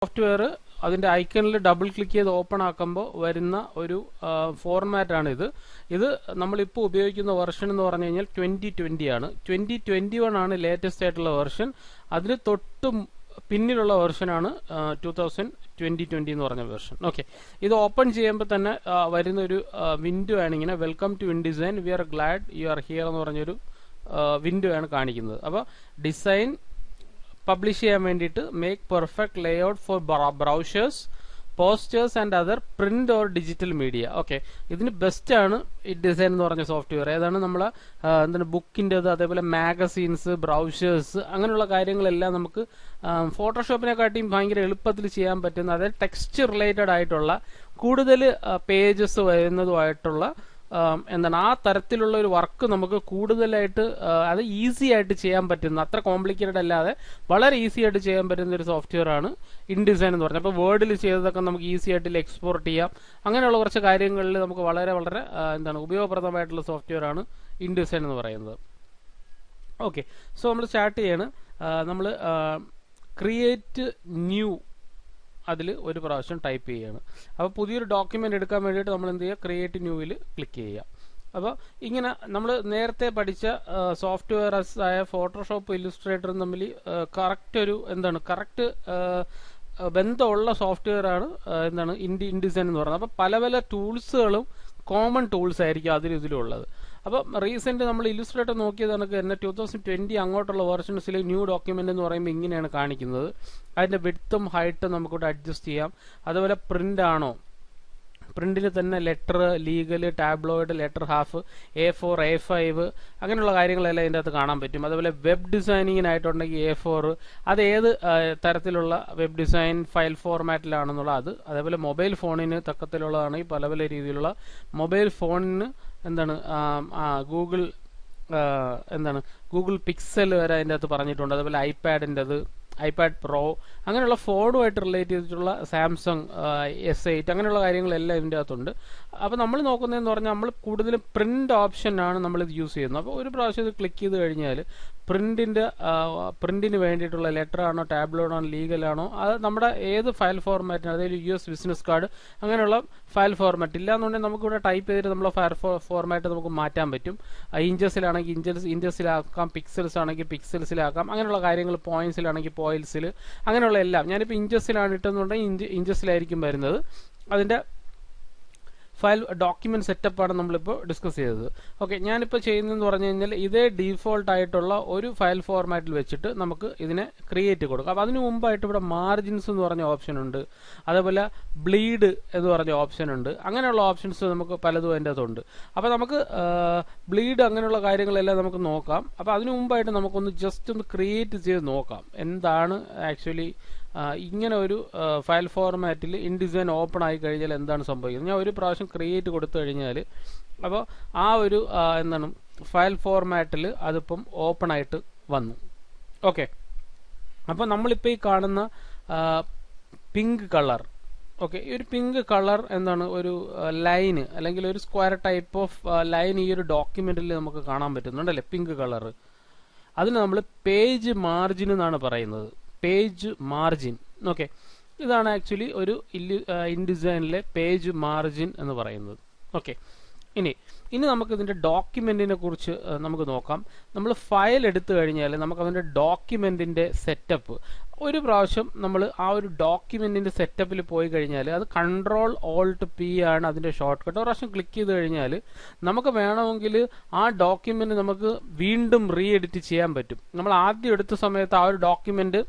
Software അതിൻ്റെ ഐക്കണിൽ double click ചെയ്ത് ഓപ്പൺ ആക്കുമ്പോൾ വരുന്ന ഒരു ഫോർമാറ്റാണ് ഇത് നമ്മളിപ്പോൾ ഉപയോഗിക്കുന്ന വെർഷൻ എന്ന് പറഞ്ഞു കഴിഞ്ഞാൽ 2020 ആണ്. 2021 ആണ് ലേറ്റസ്റ്റ് ആയിട്ടുള്ള വെർഷൻ. അതിന് തൊട്ട് പിന്നിലുള്ള വെർഷനാണ് 2020 എന്ന് പറഞ്ഞ വെർഷൻ. ഓക്കെ, ഇത് ഓപ്പൺ ചെയ്യുമ്പോൾ തന്നെ വരുന്ന ഒരു വിൻഡോ ആണ് ഇങ്ങനെ welcome to InDesign, we are glad you are here എന്ന് പറഞ്ഞൊരു വിൻഡോ ആണ് കാണിക്കുന്നത്. അപ്പോൾ ഡിസൈൻ പബ്ലിഷ് ചെയ്യാൻ വേണ്ടിയിട്ട് make perfect layout for brochures, posters and other print or digital media. Okay, ഇതിന് ബെസ്റ്റ് ആണ് ഈ ഡിസൈൻ എന്ന് പറഞ്ഞ സോഫ്റ്റ്വെയർ. ഏതാണ് നമ്മളെ എന്താണ് ബുക്കിൻ്റെത്, അതേപോലെ മാഗസീൻസ്, ബ്രൗഷേഴ്സ്, അങ്ങനെയുള്ള കാര്യങ്ങളെല്ലാം നമുക്ക് ഫോട്ടോഷോപ്പിനെക്കാട്ടിയും ഭയങ്കര എളുപ്പത്തിൽ ചെയ്യാൻ പറ്റുന്ന, അതായത് ടെക്സ്റ്റ് റിലേറ്റഡ് ആയിട്ടുള്ള കൂടുതൽ പേജസ് വരുന്നതുമായിട്ടുള്ള എന്താണ് ആ തരത്തിലുള്ള ഒരു വർക്ക് നമുക്ക് കൂടുതലായിട്ട് അത് ഈസി ആയിട്ട് ചെയ്യാൻ പറ്റുന്ന, അത്ര കോംപ്ലിക്കേറ്റഡ് അല്ലാതെ വളരെ ഈസി ആയിട്ട് ചെയ്യാൻ പറ്റുന്ന ഒരു സോഫ്റ്റ്വെയർ ആണ് ഇൻഡിസൈൻ എന്ന് പറഞ്ഞത്. അപ്പോൾ വേർഡിൽ ചെയ്തതൊക്കെ നമുക്ക് ഈസി ആയിട്ട് എക്സ്പോർട്ട് ചെയ്യാം. അങ്ങനെയുള്ള കുറച്ച് കാര്യങ്ങളിൽ നമുക്ക് വളരെ വളരെ എന്താണ് ഉപയോഗപ്രദമായിട്ടുള്ള സോഫ്റ്റ്വെയർ ആണ് ഇൻഡിസൈൻ എന്ന് പറയുന്നത്. ഓക്കെ, സോ നമ്മൾ സ്റ്റാർട്ട് ചെയ്യാണ്. നമ്മൾ ക്രിയേറ്റ് ന്യൂ അതിൽ ഒരു പ്രാവശ്യം ടൈപ്പ് ചെയ്യുകയാണ്. അപ്പോൾ പുതിയൊരു ഡോക്യുമെൻ്റ് എടുക്കാൻ വേണ്ടിയിട്ട് നമ്മൾ എന്ത് ചെയ്യുക, ക്രിയേറ്റ് ന്യൂവിൽ ക്ലിക്ക് ചെയ്യുക. അപ്പോൾ ഇങ്ങനെ നമ്മൾ നേരത്തെ പഠിച്ച സോഫ്റ്റ്വെയർസ് ആയ ഫോട്ടോഷോപ്പ്, ഇല്ലുസ്ട്രേറ്ററും തമ്മിൽ കറക്റ്റ് ബന്ധമുള്ള സോഫ്റ്റ്വെയർ ആണ് എന്താണ് ഇൻഡിസൈൻ എന്ന് പറയുന്നത്. അപ്പോൾ പല പല ടൂൾസുകളും കോമൺ ടൂൾസ് ആയിരിക്കും ഇതിലുള്ളത്. അപ്പം റീസെന്റ് നമ്മൾ ഇല്ലുസ്ട്രേറ്റർ നോക്കിയത് കണക്ക് തന്നെ 2020 അങ്ങോട്ടുള്ള വെർഷൻസിൽ ന്യൂ ഡോക്യുമെന്റ് എന്ന് പറയുമ്പോൾ ഇങ്ങനെയാണ് കാണിക്കുന്നത്. അതിന്റെ വിഡ്ത്തും ഹൈറ്റും നമുക്കിവിടെ അഡ്ജസ്റ്റ് ചെയ്യാം. അതുപോലെ പ്രിന്റ് ആണോ, പ്രിന്റിന് തന്നെ letter, legal, tabloid, letter half, A4, A5 അങ്ങനെയുള്ള കാര്യങ്ങളെല്ലാം ഇതിൻ്റെ അകത്ത് കാണാൻ പറ്റും. അതുപോലെ വെബ് ഡിസൈനിങ്ങിനായിട്ടുണ്ടെങ്കിൽ A4, അത് ഏത് തരത്തിലുള്ള വെബ് ഡിസൈൻ ഫയൽ ഫോർമാറ്റിലാണെന്നുള്ള അത്. അതേപോലെ മൊബൈൽ ഫോണിന് തക്കത്തിലുള്ളതാണെങ്കിൽ പല പല രീതിയിലുള്ള മൊബൈൽ ഫോണിന് ഗൂഗിൾ പിക്സൽ വരെ അതിൻ്റെ അകത്ത് പറഞ്ഞിട്ടുണ്ട്. അതുപോലെ ഐപാഡ് പ്രോ, അങ്ങനെയുള്ള ഫോണുമായിട്ട് റിലേറ്റ് ചെയ്തിട്ടുള്ള സാംസങ് S8 അങ്ങനെയുള്ള കാര്യങ്ങളെല്ലാം ഇതിൻ്റെ അകത്തുണ്ട്. അപ്പോൾ നമ്മൾ നോക്കുന്നതെന്ന് പറഞ്ഞാൽ നമ്മൾ കൂടുതലും പ്രിന്റ് ഓപ്ഷനാണ് നമ്മളിത് യൂസ് ചെയ്യുന്നത്. അപ്പോൾ ഒരു പ്രാവശ്യം ഇത് ക്ലിക്ക് ചെയ്ത് കഴിഞ്ഞാൽ പ്രിന്റിന് വേണ്ടിയിട്ടുള്ള ലെറ്റർ ആണോ, ടാബ്ലോയിഡ് ആണോ, ലീഗലാണോ, അത് നമ്മുടെ ഏത് ഫയൽ ഫോർമാറ്റിന്, അതായത് US ബിസിനസ് കാർഡ് അങ്ങനെയുള്ള ഫയൽ ഫോർമാറ്റ് ഇല്ലാന്നുണ്ടെങ്കിൽ നമുക്കിവിടെ ടൈപ്പ് ചെയ്തിട്ട് നമ്മളെ ഫയൽ ഫോർമാറ്റ് നമുക്ക് മാറ്റാൻ പറ്റും. ഇഞ്ചസിലാണെങ്കിൽ ഇഞ്ചസിലാക്കാം, പിക്സൽസ് ആണെങ്കിൽ പിക്സൽസിലാക്കാം, അങ്ങനെയുള്ള കാര്യങ്ങൾ. പോയിന്റ്സിലാണെങ്കിൽ പോയിന്റ്സിൽ, അങ്ങനെയുള്ള എല്ലാം. ഞാനിപ്പോൾ ഇഞ്ചസിലാണ് ഇട്ടെന്നുണ്ടെങ്കിൽ ഇഞ്ചസിലായിരിക്കും വരുന്നത്. അതിൻ്റെ ഫയൽ ഡോക്യുമെന്റ് സെറ്റപ്പാണ് നമ്മളിപ്പോൾ ഡിസ്കസ് ചെയ്തത്. ഓക്കെ, ഞാനിപ്പോൾ ചെയ്യുന്നതെന്ന് പറഞ്ഞു കഴിഞ്ഞാൽ ഇതേ ഡീഫോൾട്ട് ആയിട്ടുള്ള ഒരു ഫയൽ ഫോർമാറ്റിൽ വെച്ചിട്ട് നമുക്ക് ഇതിനെ ക്രിയേറ്റ് കൊടുക്കാം. അപ്പോൾ അതിന് മുമ്പായിട്ട് ഇവിടെ മാർജിൻസ് എന്ന് പറഞ്ഞ ഓപ്ഷൻ ഉണ്ട്, അതേപോലെ ബ്ലീഡ് എന്ന് പറഞ്ഞ ഓപ്ഷൻ ഉണ്ട്. അങ്ങനെയുള്ള ഓപ്ഷൻസ് നമുക്ക് പലതും അതിൻ്റെ അകത്തുണ്ട്. അപ്പോൾ നമുക്ക് ബ്ലീഡ് അങ്ങനെയുള്ള കാര്യങ്ങളെല്ലാം നമുക്ക് നോക്കാം. അപ്പോൾ അതിന് മുമ്പായിട്ട് നമുക്കൊന്ന് ജസ്റ്റ് ഒന്ന് ക്രിയേറ്റ് ചെയ്ത് നോക്കാം എന്താണ് ആക്ച്വലി ഇങ്ങനെ ഒരു ഫയൽ ഫോർമാറ്റിൽ ഇൻഡിസൈൻ ഓപ്പൺ ആയി കഴിഞ്ഞാൽ എന്താണ് സംഭവിക്കുന്നത്. ഞാൻ ഒരു പ്രാവശ്യം ക്രിയേറ്റ് കൊടുത്തു കഴിഞ്ഞാൽ അപ്പോൾ ആ ഒരു ഫയൽ ഫോർമാറ്റിൽ അതിപ്പം ഓപ്പൺ ആയിട്ട് വന്നു. ഓക്കെ, അപ്പോൾ നമ്മളിപ്പോൾ ഈ കാണുന്ന പിങ്ക് കളർ, ഓക്കെ, ഈ ഒരു പിങ്ക് കളർ ഒരു ലൈന് അല്ലെങ്കിൽ ഒരു സ്ക്വയർ ടൈപ്പ് ഓഫ് ലൈൻ ഈ ഒരു ഡോക്യുമെന്റിൽ നമുക്ക് കാണാൻ പറ്റുന്നുണ്ടല്ലേ, പിങ്ക് കളർ. അതിന് നമ്മൾ പേജ് മാർജിൻ എന്നാണ് പറയുന്നത്, പേജ് മാർജിൻ. ഓക്കെ, ഇതാണ് ആക്ച്വലി ഒരു ഇൻഡിസൈനിലെ പേജ് മാർജിൻ എന്ന് പറയുന്നത്. ഓക്കെ, ഇനി നമുക്ക് ഇതിൻ്റെ ഡോക്യുമെന്റിനെ കുറിച്ച് നമുക്ക് നോക്കാം. നമ്മൾ ഫയൽ എടുത്തു കഴിഞ്ഞാൽ നമുക്ക് അതിൻ്റെ ഡോക്യുമെന്റിന്റെ സെറ്റപ്പ് ഒരു പ്രാവശ്യം നമ്മൾ ആ ഒരു ഡോക്യുമെന്റിന്റെ സെറ്റപ്പിൽ പോയി കഴിഞ്ഞാൽ അത് Ctrl+Alt+P ആണ് അതിന്റെ ഷോർട്ട് കട്ട്. ഒരു പ്രാവശ്യം ക്ലിക്ക് ചെയ്ത് കഴിഞ്ഞാൽ നമുക്ക് വേണമെങ്കിൽ ആ ഡോക്യുമെന്റ് നമുക്ക് വീണ്ടും റീ എഡിറ്റ് ചെയ്യാൻ പറ്റും. നമ്മൾ ആദ്യം എടുത്ത സമയത്ത് ആ ഒരു ഡോക്യുമെന്റ്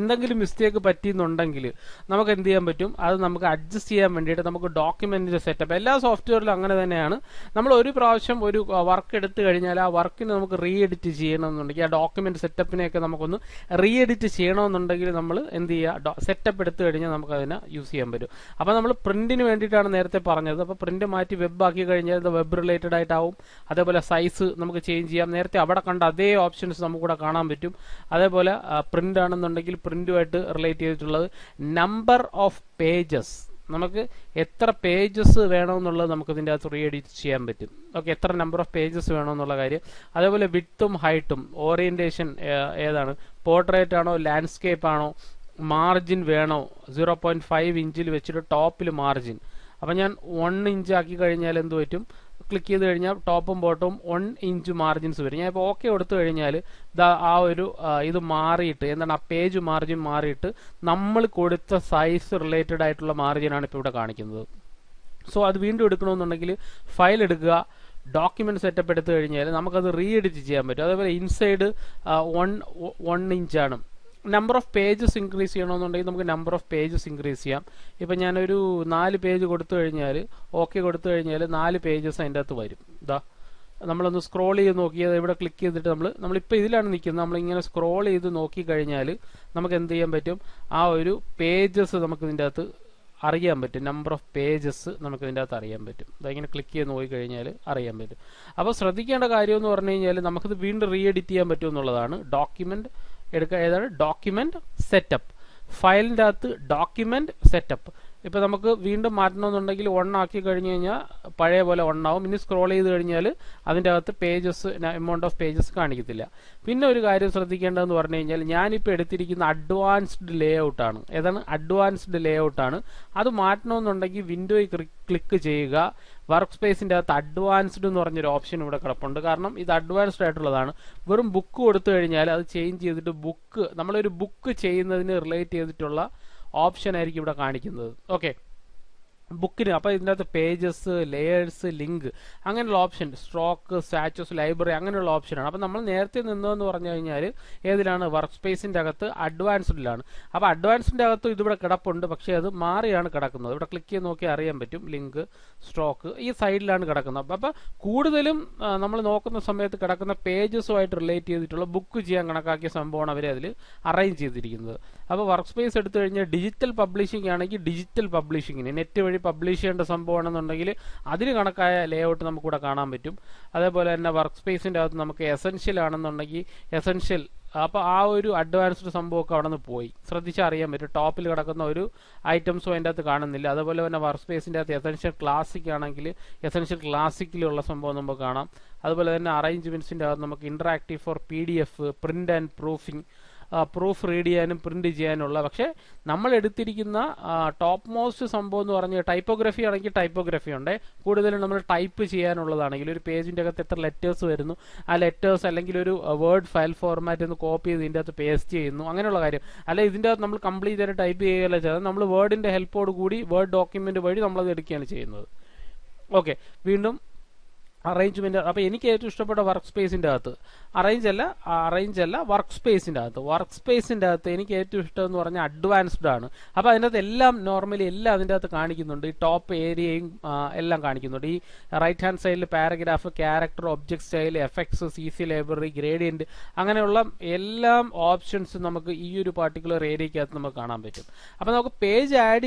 എന്തെങ്കിലും മിസ്റ്റേക്ക് പറ്റിയെന്നുണ്ടെങ്കിൽ നമുക്ക് എന്ത് ചെയ്യാൻ പറ്റും, അത് നമുക്ക് അഡ്ജസ്റ്റ് ചെയ്യാൻ വേണ്ടിയിട്ട് നമുക്ക് ഡോക്യുമെന്റിന്റെ സെറ്റപ്പ് എല്ലാ സോഫ്റ്റ്വെയറിലും അങ്ങനെ തന്നെയാണ്. നമ്മൾ ഒരു പ്രാവശ്യം ഒരു വർക്ക് എടുത്തു കഴിഞ്ഞാൽ ആ വർക്കിന് നമുക്ക് റീ എഡിറ്റ് ചെയ്യണമെന്നുണ്ടെങ്കിൽ, ആ ഡോക്യുമെന്റ് സെറ്റപ്പിനെയൊക്കെ നമുക്കൊന്ന് റീ എഡിറ്റ് ചെയ്യണമെന്നുണ്ടെങ്കിൽ നമ്മൾ എന്ത് ചെയ്യുക, സെറ്റപ്പ് എടുത്തു കഴിഞ്ഞാൽ നമുക്ക് അതിനെ യൂസ് ചെയ്യാൻ പറ്റും. അപ്പോൾ നമ്മൾ പ്രിന്റിന് വേണ്ടിയിട്ടാണ് നേരത്തെ പറഞ്ഞത്. അപ്പോൾ പ്രിന്റ് മാറ്റി വെബ് ആക്കി കഴിഞ്ഞാൽ ഇത് വെബ് റിലേറ്റഡ് ആയിട്ടാവും. അതേപോലെ സൈസ് നമുക്ക് ചേഞ്ച് ചെയ്യാം. നേരത്തെ അവിടെ കണ്ട അതേ ഓപ്ഷൻസ് നമുക്കിവിടെ കാണാൻ പറ്റും. അതേപോലെ പ്രിന്റ് ആണെന്നുണ്ടെങ്കിൽ പ്രിന്റുമായിട്ട് റിലേറ്റ് ചെയ്തിട്ടുള്ളത് നമ്പർ ഓഫ് പേജസ്, നമുക്ക് എത്ര പേജസ് വേണമെന്നുള്ളത് നമുക്ക് ഇതിൻ്റെ അകത്ത് റീ എഡിറ്റ് ചെയ്യാൻ പറ്റും. ഓക്കെ, എത്ര നമ്പർ ഓഫ് പേജസ് വേണമെന്നുള്ള കാര്യം. അതേപോലെ വിഡ്ത്തും ഹൈറ്റും, ഓറിയന്റേഷൻ ഏതാണ്, പോർട്രേറ്റ് ആണോ ലാൻഡ്സ്കേപ്പ് ആണോ, മാർജിൻ വേണോ 0.5 ഇഞ്ചിൽ വെച്ചിട്ട് ടോപ്പിൽ മാർജിൻ. അപ്പം ഞാൻ 1 ഇഞ്ച് ആക്കി കഴിഞ്ഞാൽ എന്ത് പറ്റും, ക്ലിക്ക് ചെയ്ത് കഴിഞ്ഞാൽ ടോപ്പും ബോട്ടവും 1 ഇഞ്ച് മാർജിൻസ് വരും. ഞാൻ ഇപ്പോൾ ഓക്കെ കൊടുത്തു കഴിഞ്ഞാൽ ആ ഒരു ഇത് മാറിയിട്ട് എന്താണ്, ആ പേജ് മാർജിൻ മാറിയിട്ട് നമ്മൾ കൊടുത്ത സൈസ് റിലേറ്റഡ് ആയിട്ടുള്ള മാർജിനാണ് ഇപ്പോൾ ഇവിടെ കാണിക്കുന്നത്. സോ അത് വീണ്ടും എടുക്കണമെന്നുണ്ടെങ്കിൽ ഫയൽ എടുക്കുക, ഡോക്യുമെന്റ് സെറ്റപ്പ് എടുത്തു കഴിഞ്ഞാൽ നമുക്കത് റീ എഡിറ്റ് ചെയ്യാൻ പറ്റും. അതേപോലെ ഇൻസൈഡ് 1 ഇഞ്ചാണ്. നമ്പർ ഓഫ് പേജസ് ഇൻക്രീസ് ചെയ്യണമെന്നുണ്ടെങ്കിൽ നമുക്ക് നമ്പർ ഓഫ് പേജസ് ഇൻക്രീസ് ചെയ്യാം. ഇപ്പം ഞാനൊരു 4 പേജ് കൊടുത്തു കഴിഞ്ഞാൽ, ഓക്കെ കൊടുത്തു കഴിഞ്ഞാൽ 4 പേജസ് അതിൻ്റെ അകത്ത് വരും. ഇതാ നമ്മളൊന്ന് സ്ക്രോൾ ചെയ്ത് നോക്കിയത് ഇവിടെ ക്ലിക്ക് ചെയ്തിട്ട് നമ്മളിപ്പോൾ ഇതിലാണ് നിൽക്കുന്നത്. നമ്മളിങ്ങനെ സ്ക്രോൾ ചെയ്ത് നോക്കി കഴിഞ്ഞാൽ നമുക്ക് എന്ത് ചെയ്യാൻ പറ്റും, ആ ഒരു പേജസ് നമുക്ക് ഇതിൻ്റെ അകത്ത് അറിയാൻ പറ്റും. നമ്പർ ഓഫ് പേജസ് നമുക്ക് ഇതിൻ്റെ അകത്ത് അറിയാൻ പറ്റും. അതിങ്ങനെ ക്ലിക്ക് ചെയ്ത് നോക്കി കഴിഞ്ഞാൽ അറിയാൻ പറ്റും. അപ്പോൾ ശ്രദ്ധിക്കേണ്ട കാര്യം എന്ന് പറഞ്ഞു കഴിഞ്ഞാൽ നമുക്കിത് വീണ്ടും റീ എഡിറ്റ് ചെയ്യാൻ പറ്റും എന്നുള്ളതാണ്. ഡോക്യുമെന്റ് എടുക്കുക, ഏതാണ് ഡോക്യുമെന്റ് സെറ്റപ്പ്, ഫയലിൻ്റെ അകത്ത് ഡോക്യുമെന്റ് സെറ്റപ്പ്. ഇപ്പം നമുക്ക് വീണ്ടും മാറ്റണമെന്നുണ്ടെങ്കിൽ 1 ആക്കി കഴിഞ്ഞ് കഴിഞ്ഞാൽ പഴയ പോലെ 1 ആവും. ഇനി സ്ക്രോൾ ചെയ്ത് കഴിഞ്ഞാൽ അതിൻ്റെ അകത്ത് പേജസ്, എമൗണ്ട് ഓഫ് പേജസ് കാണിക്കത്തില്ല. പിന്നെ ഒരു കാര്യം ശ്രദ്ധിക്കേണ്ടതെന്ന് പറഞ്ഞു കഴിഞ്ഞാൽ ഞാനിപ്പോൾ എടുത്തിരിക്കുന്ന അഡ്വാൻസ്ഡ് ലേ ഔട്ടാണ്. ഏതാണ്, അഡ്വാൻസ്ഡ് ലേ ഔട്ടാണ്. അത് മാറ്റണമെന്നുണ്ടെങ്കിൽ വിൻഡോയിൽ ക്ലിക്ക് ചെയ്യുക. വർക്ക് സ്പേസിൻ്റെ അകത്ത് അഡ്വാൻസ്ഡ് എന്ന് പറഞ്ഞൊരു ഓപ്ഷൻ ഇവിടെ കിടപ്പുണ്ട്. കാരണം ഇത് അഡ്വാൻസ്ഡ് ആയിട്ടുള്ളതാണ്. വെറും ബുക്ക് കൊടുത്തു കഴിഞ്ഞാൽ അത് ചേഞ്ച് ചെയ്തിട്ട് ബുക്ക്, നമ്മളൊരു ബുക്ക് ചെയ്യുന്നതിന് റിലേറ്റ് ചെയ്തിട്ടുള്ള ഓപ്ഷൻ ആയിരിക്കും ഇവിടെ കാണിക്കുന്നത്. ഓക്കെ, ബുക്കിന്. അപ്പോൾ ഇതിനകത്ത് പേജസ്, ലെയേഴ്സ്, ലിങ്ക് അങ്ങനെയുള്ള ഓപ്ഷൻ, സ്ട്രോക്ക്, സ്റ്റാറ്റസ്, ലൈബ്രറി അങ്ങനെയുള്ള ഓപ്ഷനാണ്. അപ്പോൾ നമ്മൾ നേരത്തെ നിന്നതെന്ന് പറഞ്ഞു കഴിഞ്ഞാൽ ഏതിലാണ്, വർക്ക് സ്പേസിൻ്റെ അകത്ത് അഡ്വാൻസ്ഡിലാണ്. അപ്പോൾ അഡ്വാൻസിൻ്റെ അകത്ത് ഇതിവിടെ കിടപ്പുണ്ട്, പക്ഷേ അത് മാറിയാണ് കിടക്കുന്നത്. ഇവിടെ ക്ലിക്ക് ചെയ്ത് നോക്കി അറിയാൻ പറ്റും. ലിങ്ക്, സ്ട്രോക്ക് ഈ സൈഡിലാണ് കിടക്കുന്നത്. അപ്പോൾ കൂടുതലും നമ്മൾ നോക്കുന്ന സമയത്ത് കിടക്കുന്ന പേജസുമായിട്ട് റിലേറ്റ് ചെയ്തിട്ടുള്ള ബുക്ക് ചെയ്യാൻ കണക്കാക്കിയ സംഭവമാണ് അവർ അതിൽ അറേഞ്ച് ചെയ്തിരിക്കുന്നത്. അപ്പോൾ വർക്ക് സ്പേസ് എടുത്തു കഴിഞ്ഞാൽ ഡിജിറ്റൽ പബ്ലിഷിംഗ് ആണെങ്കിൽ ഡിജിറ്റൽ പബ്ലിഷിങ്ങിന് നെറ്റ് വഴി പബ്ലിഷ് ചെയ്യേണ്ട സംഭവമാണെന്നുണ്ടെങ്കിൽ അതിന് കണക്കായ ലേ ഔട്ട് നമുക്കിവിടെ കാണാൻ പറ്റും. അതേപോലെ തന്നെ വർക്ക് സ്പേസിൻ്റെ അകത്ത് നമുക്ക് എസെൻഷ്യൽ ആണെന്നുണ്ടെങ്കിൽ എസെൻഷ്യൽ, അപ്പോൾ ആ ഒരു അഡ്വാൻസ്ഡ് സംഭവമൊക്കെ അവിടെ നിന്ന് പോയി. ശ്രദ്ധിച്ചാൽ അറിയാൻ പറ്റും. ടോപ്പിൽ കിടക്കുന്ന ഒരു ഐറ്റംസും അതിൻ്റെ അകത്ത് കാണുന്നില്ല. അതുപോലെ തന്നെ വർക്ക് സ്പേസിൻ്റെ അകത്ത് എസെൻഷ്യൽ ക്ലാസിക് ആണെങ്കിൽ എസെൻഷ്യൽ ക്ലാസിക്കിലുള്ള സംഭവം നമുക്ക് കാണാം. അതുപോലെ തന്നെ അറേഞ്ച്മെന്റ്സിൻ്റെ അകത്ത് നമുക്ക് interactive for PDF, print and proofing, proof read ചെയ്യാനും പ്രിന്റ് ചെയ്യാനുള്ള. പക്ഷേ നമ്മൾ എടുത്തിരിക്കുന്ന ടോപ്പ് മോസ്റ്റ് സംഭവം എന്ന് പറഞ്ഞാൽ ടൈപ്പോഗ്രഫി ആണെങ്കിൽ ടൈപ്പോഗ്രഫി ഉണ്ട്. കൂടുതലും നമ്മൾ ടൈപ്പ് ചെയ്യാനുള്ളതാണെങ്കിൽ ഒരു പേജിൻ്റെ അകത്ത് എത്ര ലെറ്റേഴ്സ് വരുന്നു, ആ ലെറ്റേഴ്സ് അല്ലെങ്കിൽ ഒരു വേർഡ് ഫയൽ ഫോർമാറ്റ് ഒന്ന് കോപ്പി ചെയ്ത് ഇതിൻ്റെ അകത്ത് പേസ്റ്റ് ചെയ്യുന്നു, അങ്ങനെയുള്ള കാര്യം. അല്ലെ ഇതിൻ്റെ അകത്ത് നമ്മൾ കംപ്ലീറ്റ് ആയിട്ട് ടൈപ്പ് ചെയ്യുകയല്ല ചെയ്യുന്നത്, നമ്മൾ വേർഡിൻ്റെ ഹെൽപ്പോട് കൂടി വേർഡ് ഡോക്യുമെന്റ് വഴി നമ്മളത് എടുക്കുകയാണ് ചെയ്യുന്നത്. ഓക്കെ, വീണ്ടും അറേഞ്ച്മെന്റ്. അപ്പോൾ എനിക്ക് ഏറ്റവും ഇഷ്ടപ്പെട്ട വർക്ക് സ്പേസിൻ്റെ അകത്ത് അറേഞ്ച് അല്ല വർക്ക് സ്പേസിൻ്റെ അകത്ത് എനിക്ക് ഏറ്റവും ഇഷ്ടം എന്ന് പറഞ്ഞാൽ അഡ്വാൻസ്ഡ് ആണ്. അപ്പോൾ അതിൻ്റെ അകത്ത് എല്ലാം നോർമലി എല്ലാം അതിൻ്റെ അകത്ത് കാണിക്കുന്നുണ്ട്. ഈ ടോപ്പ് ഏരിയയും എല്ലാം കാണിക്കുന്നുണ്ട്. ഈ റൈറ്റ് ഹാൻഡ് സൈഡിൽ paragraph, character, object style, effects, CC library, gradient അങ്ങനെയുള്ള എല്ലാം ഓപ്ഷൻസ് നമുക്ക് ഈ ഒരു പർട്ടിക്കുലർ ഏരിയക്കകത്ത് നമുക്ക് കാണാൻ പറ്റും. അപ്പോൾ നമുക്ക് പേജ്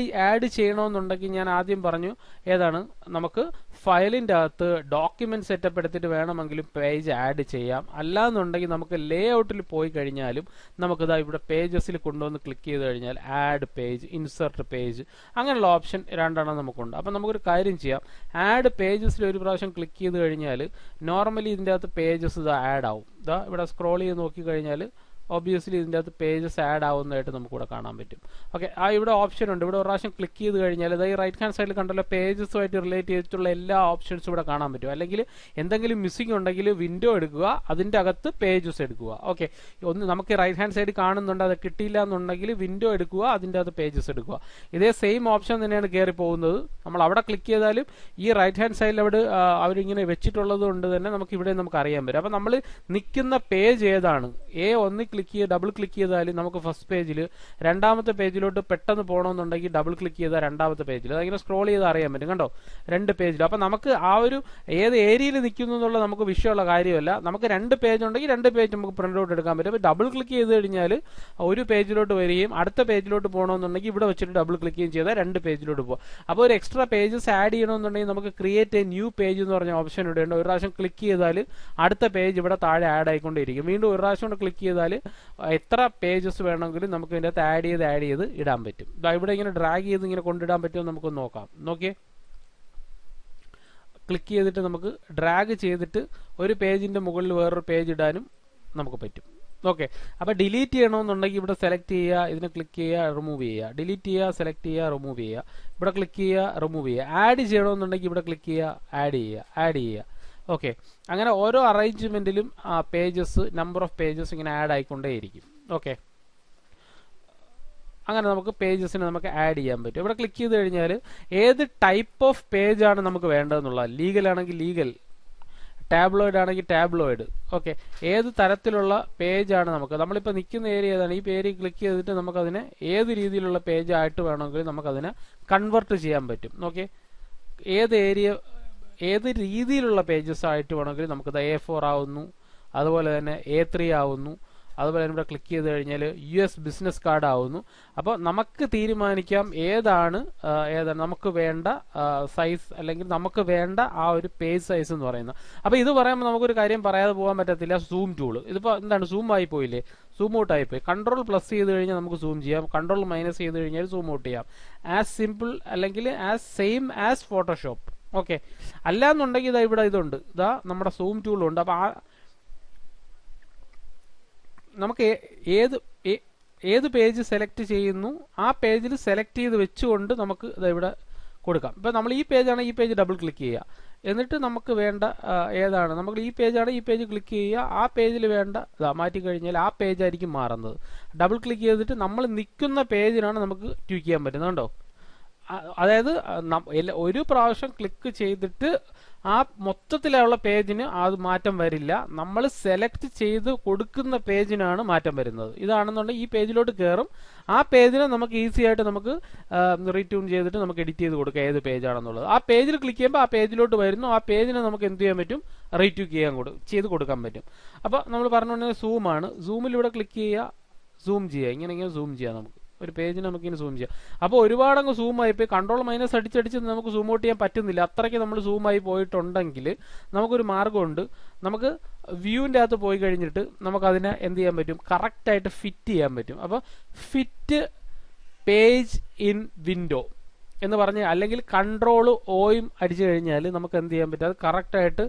ആഡ് ചെയ്യണമെന്നുണ്ടെങ്കിൽ ഞാൻ ആദ്യം പറഞ്ഞു ഏതാണ്, നമുക്ക് ഫയലിൻ്റെ അകത്ത് ഡോക്യുമെന്റ് സെറ്റപ്പ് എടുത്തിട്ട് വേണമെങ്കിലും പേജ് ആഡ് ചെയ്യാം. അല്ലാന്നുണ്ടെങ്കിൽ നമുക്ക് ലേ ഔട്ടിൽ പോയി കഴിഞ്ഞാലും നമുക്കിതാ ഇവിടെ പേജസിൽ കൊണ്ടുവന്ന് ക്ലിക്ക് ചെയ്ത് കഴിഞ്ഞാൽ ആഡ് പേജ്, ഇൻസെർട്ട് പേജ് അങ്ങനെയുള്ള ഓപ്ഷൻ രണ്ടെണ്ണം നമുക്കുണ്ട്. അപ്പം നമുക്കൊരു കാര്യം ചെയ്യാം. ആഡ് പേജസിൽ ഒരു പ്രാവശ്യം ക്ലിക്ക് ചെയ്ത് കഴിഞ്ഞാൽ നോർമലി ഇതിൻ്റെ അകത്ത് പേജസ് ഇത് ആഡ് ആവും. ഇതാ ഇവിടെ സ്ക്രോൾ ചെയ്ത് നോക്കി കഴിഞ്ഞാൽ ഒബ്വിയസ്ലി ഇതിൻ്റെ അകത്ത് പേജസ് ആഡ് ആവുന്നതായിട്ട് നമുക്കിവിടെ കാണാൻ പറ്റും. ഓക്കെ, ഇവിടെ ഓപ്ഷൻ ഉണ്ട്. ഇവിടെ ഒരു പ്രാവശ്യം ക്ലിക്ക് ചെയ്ത് കഴിഞ്ഞാൽ ഈ റൈറ്റ് ഹാൻഡ് സൈഡിൽ കണ്ടല്ലോ പേജസുമായിട്ട് റിലേറ്റ് ചെയ്തിട്ടുള്ള എല്ലാ ഓപ്ഷൻസും ഇവിടെ കാണാൻ പറ്റും. അല്ലെങ്കിൽ എന്തെങ്കിലും മിസ്സിംഗ് ഉണ്ടെങ്കിൽ വിൻഡോ എടുക്കുക, അതിൻ്റെ അകത്ത് പേജസ് എടുക്കുക. ഓക്കെ, നമുക്ക് റൈറ്റ് ഹാൻഡ് സൈഡിൽ കാണുന്നുണ്ട്, അത് കിട്ടിയില്ല എന്നുണ്ടെങ്കിൽ വിൻഡോ എടുക്കുക, അതിൻ്റെ അകത്ത് പേജസ് എടുക്കുക. ഇതേ സെയിം ഓപ്ഷൻ തന്നെയാണ് കയറി പോകുന്നത്. നമ്മൾ അവിടെ ക്ലിക്ക് ചെയ്താലും ഈ റൈറ്റ് ഹാൻഡ് സൈഡിൽ അവിടെ അവരിങ്ങനെ വെച്ചിട്ടുള്ളത് കൊണ്ട് തന്നെ നമുക്ക് ഇവിടെ നമുക്ക് അറിയാൻ പറ്റും. അപ്പം നമ്മൾ നിൽക്കുന്ന പേജ് ഏതാണ്, A1 ഡബിൾ ക്ലിക്ക് ചെയ്താൽ നമുക്ക് ഫസ്റ്റ് പേജിൽ, രണ്ടാമത്തെ പേജിലോട്ട് പെട്ടെന്ന് പോകണമെന്നുണ്ടെങ്കിൽ ഡബിൾ ക്ലിക്ക് ചെയ്താൽ രണ്ടാമത്തെ പേജിൽ, അതിങ്ങനെ സ്ക്രോൾ ചെയ്ത് അറിയാൻ പറ്റും. കണ്ടോ, 2 പേജിൽ. അപ്പം നമുക്ക് ആ ഒരു ഏത് ഏരിയയിൽ നിൽക്കുന്നു എന്നുള്ള നമുക്ക് വിഷയമുള്ള കാര്യമല്ല. നമുക്ക് 2 പേജ് ഉണ്ടെങ്കിൽ 2 പേജ് നമുക്ക് പ്രിന്റ് ഔട്ട് എടുക്കാൻ പറ്റും. അപ്പോൾ ഡബിൾ ക്ലിക്ക് ചെയ്ത് കഴിഞ്ഞാൽ ഒരു പേജിലോട്ട് വരികയും അടുത്ത പേജിലോട്ട് പോകണമെന്നുണ്ടെങ്കിൽ ഇവിടെ വെച്ചിട്ട് ഡബിൾ ക്ലിക്ക് ചെയ്യും ചെയ്താൽ 2 പേജിലോട്ട് പോകും. അപ്പോൾ ഒരു എക്സ്ട്രാ പേജസ് ആഡ് ചെയ്യണമെന്നുണ്ടെങ്കിൽ നമുക്ക് ക്രിയേറ്റ് എ ന്യൂ പേജ് എന്ന് പറഞ്ഞ ഓപ്ഷൻ ഇവിടെ ഉണ്ട്. ഒരു പ്രാവശ്യം ക്ലിക്ക് ചെയ്താൽ അടുത്ത പേജ് ഇവിടെ താഴെ ആഡ് ആയിക്കൊണ്ടിരിക്കും. വീണ്ടും ഒരു പ്രാവശ്യം കൊണ്ട് ക്ലിക്ക് ചെയ്താൽ എത്ര പേജസ് വേണമെങ്കിലും നമുക്ക് ഇതിൻ്റെ അകത്ത് ആഡ് ചെയ്ത് ഇടാൻ പറ്റും. ഇവിടെ ഇങ്ങനെ ഡ്രാഗ് ചെയ്ത് ഇങ്ങനെ കൊണ്ടിടാൻ പറ്റുമെന്ന് നമുക്ക് നോക്കാം. നോക്കിയേ, ക്ലിക്ക് ചെയ്തിട്ട് നമുക്ക് ഡ്രാഗ് ചെയ്തിട്ട് ഒരു പേജിന്റെ മുകളിൽ വേറൊരു പേജ് ഇടാനും നമുക്ക് പറ്റും. ഓക്കെ. അപ്പോൾ ഡിലീറ്റ് ചെയ്യണമെന്നുണ്ടെങ്കിൽ ഇവിടെ സെലക്ട് ചെയ്യുക, ഇതിനെ ക്ലിക്ക് ചെയ്യുക, റിമൂവ് ചെയ്യുക, ഡിലീറ്റ് ചെയ്യുക, സെലക്ട് ചെയ്യുക, റിമൂവ് ചെയ്യുക, ഇവിടെ ക്ലിക്ക് ചെയ്യുക, റിമൂവ് ചെയ്യുക. ആഡ് ചെയ്യണമെന്നുണ്ടെങ്കിൽ ഇവിടെ ക്ലിക്ക് ചെയ്യുക, ആഡ് ചെയ്യുക. ഓക്കെ. അങ്ങനെ ഓരോ അറേഞ്ച്മെന്റിലും പേജസ്, നമ്പർ ഓഫ് പേജസ് ഇങ്ങനെ ആഡ് ആയിക്കൊണ്ടേയിരിക്കും. ഓക്കെ. അങ്ങനെ നമുക്ക് പേജസിന് നമുക്ക് ആഡ് ചെയ്യാൻ പറ്റും. ഇവിടെ ക്ലിക്ക് ചെയ്ത് കഴിഞ്ഞാൽ ഏത് ടൈപ്പ് ഓഫ് പേജ് ആണ് നമുക്ക് വേണ്ടതെന്നുള്ളത്, ലീഗൽ ആണെങ്കിൽ ലീഗൽ, ടാബ്ലോയിഡ് ആണെങ്കിൽ ടാബ്ലോയിഡ്. ഓക്കെ. ഏത് തരത്തിലുള്ള പേജാണ് നമ്മളിപ്പോൾ നിൽക്കുന്ന ഏരിയ ഏതാണ്, ഈ പേര് ക്ലിക്ക് ചെയ്തിട്ട് നമുക്കതിനെ ഏത് രീതിയിലുള്ള പേജ് ആയിട്ട് വേണമെങ്കിൽ നമുക്കതിനെ കൺവെർട്ട് ചെയ്യാൻ പറ്റും. ഓക്കെ. ഏത് രീതിയിലുള്ള പേജസ് ആയിട്ട് വേണമെങ്കിൽ നമുക്കത് A4 ആവുന്നു, അതുപോലെ തന്നെ A3 ആവുന്നു, അതുപോലെ തന്നെ ഇവിടെ ക്ലിക്ക് ചെയ്ത് കഴിഞ്ഞാൽ US ബിസിനസ് കാർഡ് ആവുന്നു. അപ്പോൾ നമുക്ക് തീരുമാനിക്കാം ഏതാണ് നമുക്ക് വേണ്ട സൈസ്, അല്ലെങ്കിൽ നമുക്ക് വേണ്ട ആ ഒരു പേജ് സൈസ് എന്ന് പറയുന്നത്. അപ്പോൾ ഇത് പറയുമ്പോൾ നമുക്കൊരു കാര്യം പറയാതെ പോകാൻ പറ്റത്തില്ല, സൂം ടൂൾ. ഇതിപ്പോൾ എന്താണ്, സൂം ആയി പോയില്ലേ, സൂം ഔട്ട് ആയിപ്പോയി. കൺട്രോൾ പ്ലസ് ചെയ്ത് കഴിഞ്ഞാൽ നമുക്ക് സൂം ചെയ്യാം, കൺട്രോൾ മൈനസ് ചെയ്ത് കഴിഞ്ഞാൽ സൂം ഔട്ട് ചെയ്യാം. ആസ് സിമ്പിൾ അല്ലെങ്കിൽ as same as Photoshop. Okay. അല്ലാന്നുണ്ടെങ്കിൽ ഇതാ ഇവിടെ ഇതുണ്ട്, ഇതാ നമ്മുടെ സൂം ടൂളുണ്ട്. അപ്പോൾ നമുക്ക് ഏത് പേജ് സെലക്ട് ചെയ്യുന്നു ആ പേജിൽ സെലക്ട് ചെയ്ത് വെച്ചുകൊണ്ട് നമുക്ക് ഇവിടെ കൊടുക്കാം. ഇപ്പം നമ്മൾ ഈ പേജാണ്, ഈ പേജ് ഡബിൾ ക്ലിക്ക് ചെയ്യുക, എന്നിട്ട് നമുക്ക് വേണ്ട ഏതാണ്, നമുക്ക് ഈ പേജാണ്, ഈ പേജ് ക്ലിക്ക് ചെയ്യുക, ആ പേജിൽ വേണ്ട മാറ്റി കഴിഞ്ഞാൽ ആ പേജായിരിക്കും മാറുന്നത്. ഡബിൾ ക്ലിക്ക് ചെയ്തിട്ട് നമ്മൾ നിൽക്കുന്ന പേജിനാണ് നമുക്ക് ട്വീക്ക് ചെയ്യാൻ പറ്റുന്നത്. കണ്ടോ? അതായത് ഒരു പ്രാവശ്യം ക്ലിക്ക് ചെയ്തിട്ട് ആ മൊത്തത്തിലുള്ള പേജിന് അത് മാറ്റം വരില്ല, നമ്മൾ സെലക്ട് ചെയ്ത് കൊടുക്കുന്ന പേജിനാണ് മാറ്റം വരുന്നത്. ഇതാണെന്നുണ്ടെങ്കിൽ ഈ പേജിലോട്ട് കയറും, ആ പേജിനെ നമുക്ക് ഈസി ആയിട്ട് നമുക്ക് റീട്യൂൺ ചെയ്തിട്ട് നമുക്ക് എഡിറ്റ് ചെയ്ത് കൊടുക്കാം ഏത് പേജാണെന്നുള്ളത്. ആ പേജിൽ ക്ലിക്ക് ചെയ്യുമ്പോൾ ആ പേജിലോട്ട് വരുന്നു, ആ പേജിനെ നമുക്ക് എന്ത് ചെയ്യാൻ പറ്റും, റീട്യൂൺ ചെയ്ത് കൊടുക്കാൻ പറ്റും. അപ്പോൾ നമ്മൾ പറഞ്ഞുകൊണ്ടിരുന്നത് സൂമാണ്. സൂമിൽ ഇവിടെ ക്ലിക്ക് ചെയ്യുക, സൂം ചെയ്യുക, ഇങ്ങനെ സൂം ചെയ്യാം. നമുക്ക് ഒരു പേജിന് നമുക്കിങ്ങനെ സൂം ചെയ്യാം. അപ്പോൾ ഒരുപാടങ്ങ് സൂം ആയിപ്പോയി, കൺട്രോൾ മൈനസ് അടിച്ചടിച്ച് നമുക്ക് സൂം ഔട്ട് ചെയ്യാൻ പറ്റുന്നില്ല. അത്രയ്ക്ക് നമ്മൾ സൂമായി പോയിട്ടുണ്ടെങ്കിൽ നമുക്കൊരു മാർഗ്ഗമുണ്ട്. നമുക്ക് വ്യൂവിൻ്റെ അകത്ത് പോയി കഴിഞ്ഞിട്ട് നമുക്കതിനെ എന്ത് ചെയ്യാൻ പറ്റും, കറക്റ്റായിട്ട് ഫിറ്റ് ചെയ്യാൻ പറ്റും. അപ്പോൾ ഫിറ്റ് പേജ് ഇൻ വിൻഡോ എന്ന് പറഞ്ഞ്, അല്ലെങ്കിൽ കൺട്രോൾ ഓയും അടിച്ചു കഴിഞ്ഞാൽ നമുക്ക് എന്ത് ചെയ്യാൻ പറ്റും, അത് കറക്റ്റായിട്ട്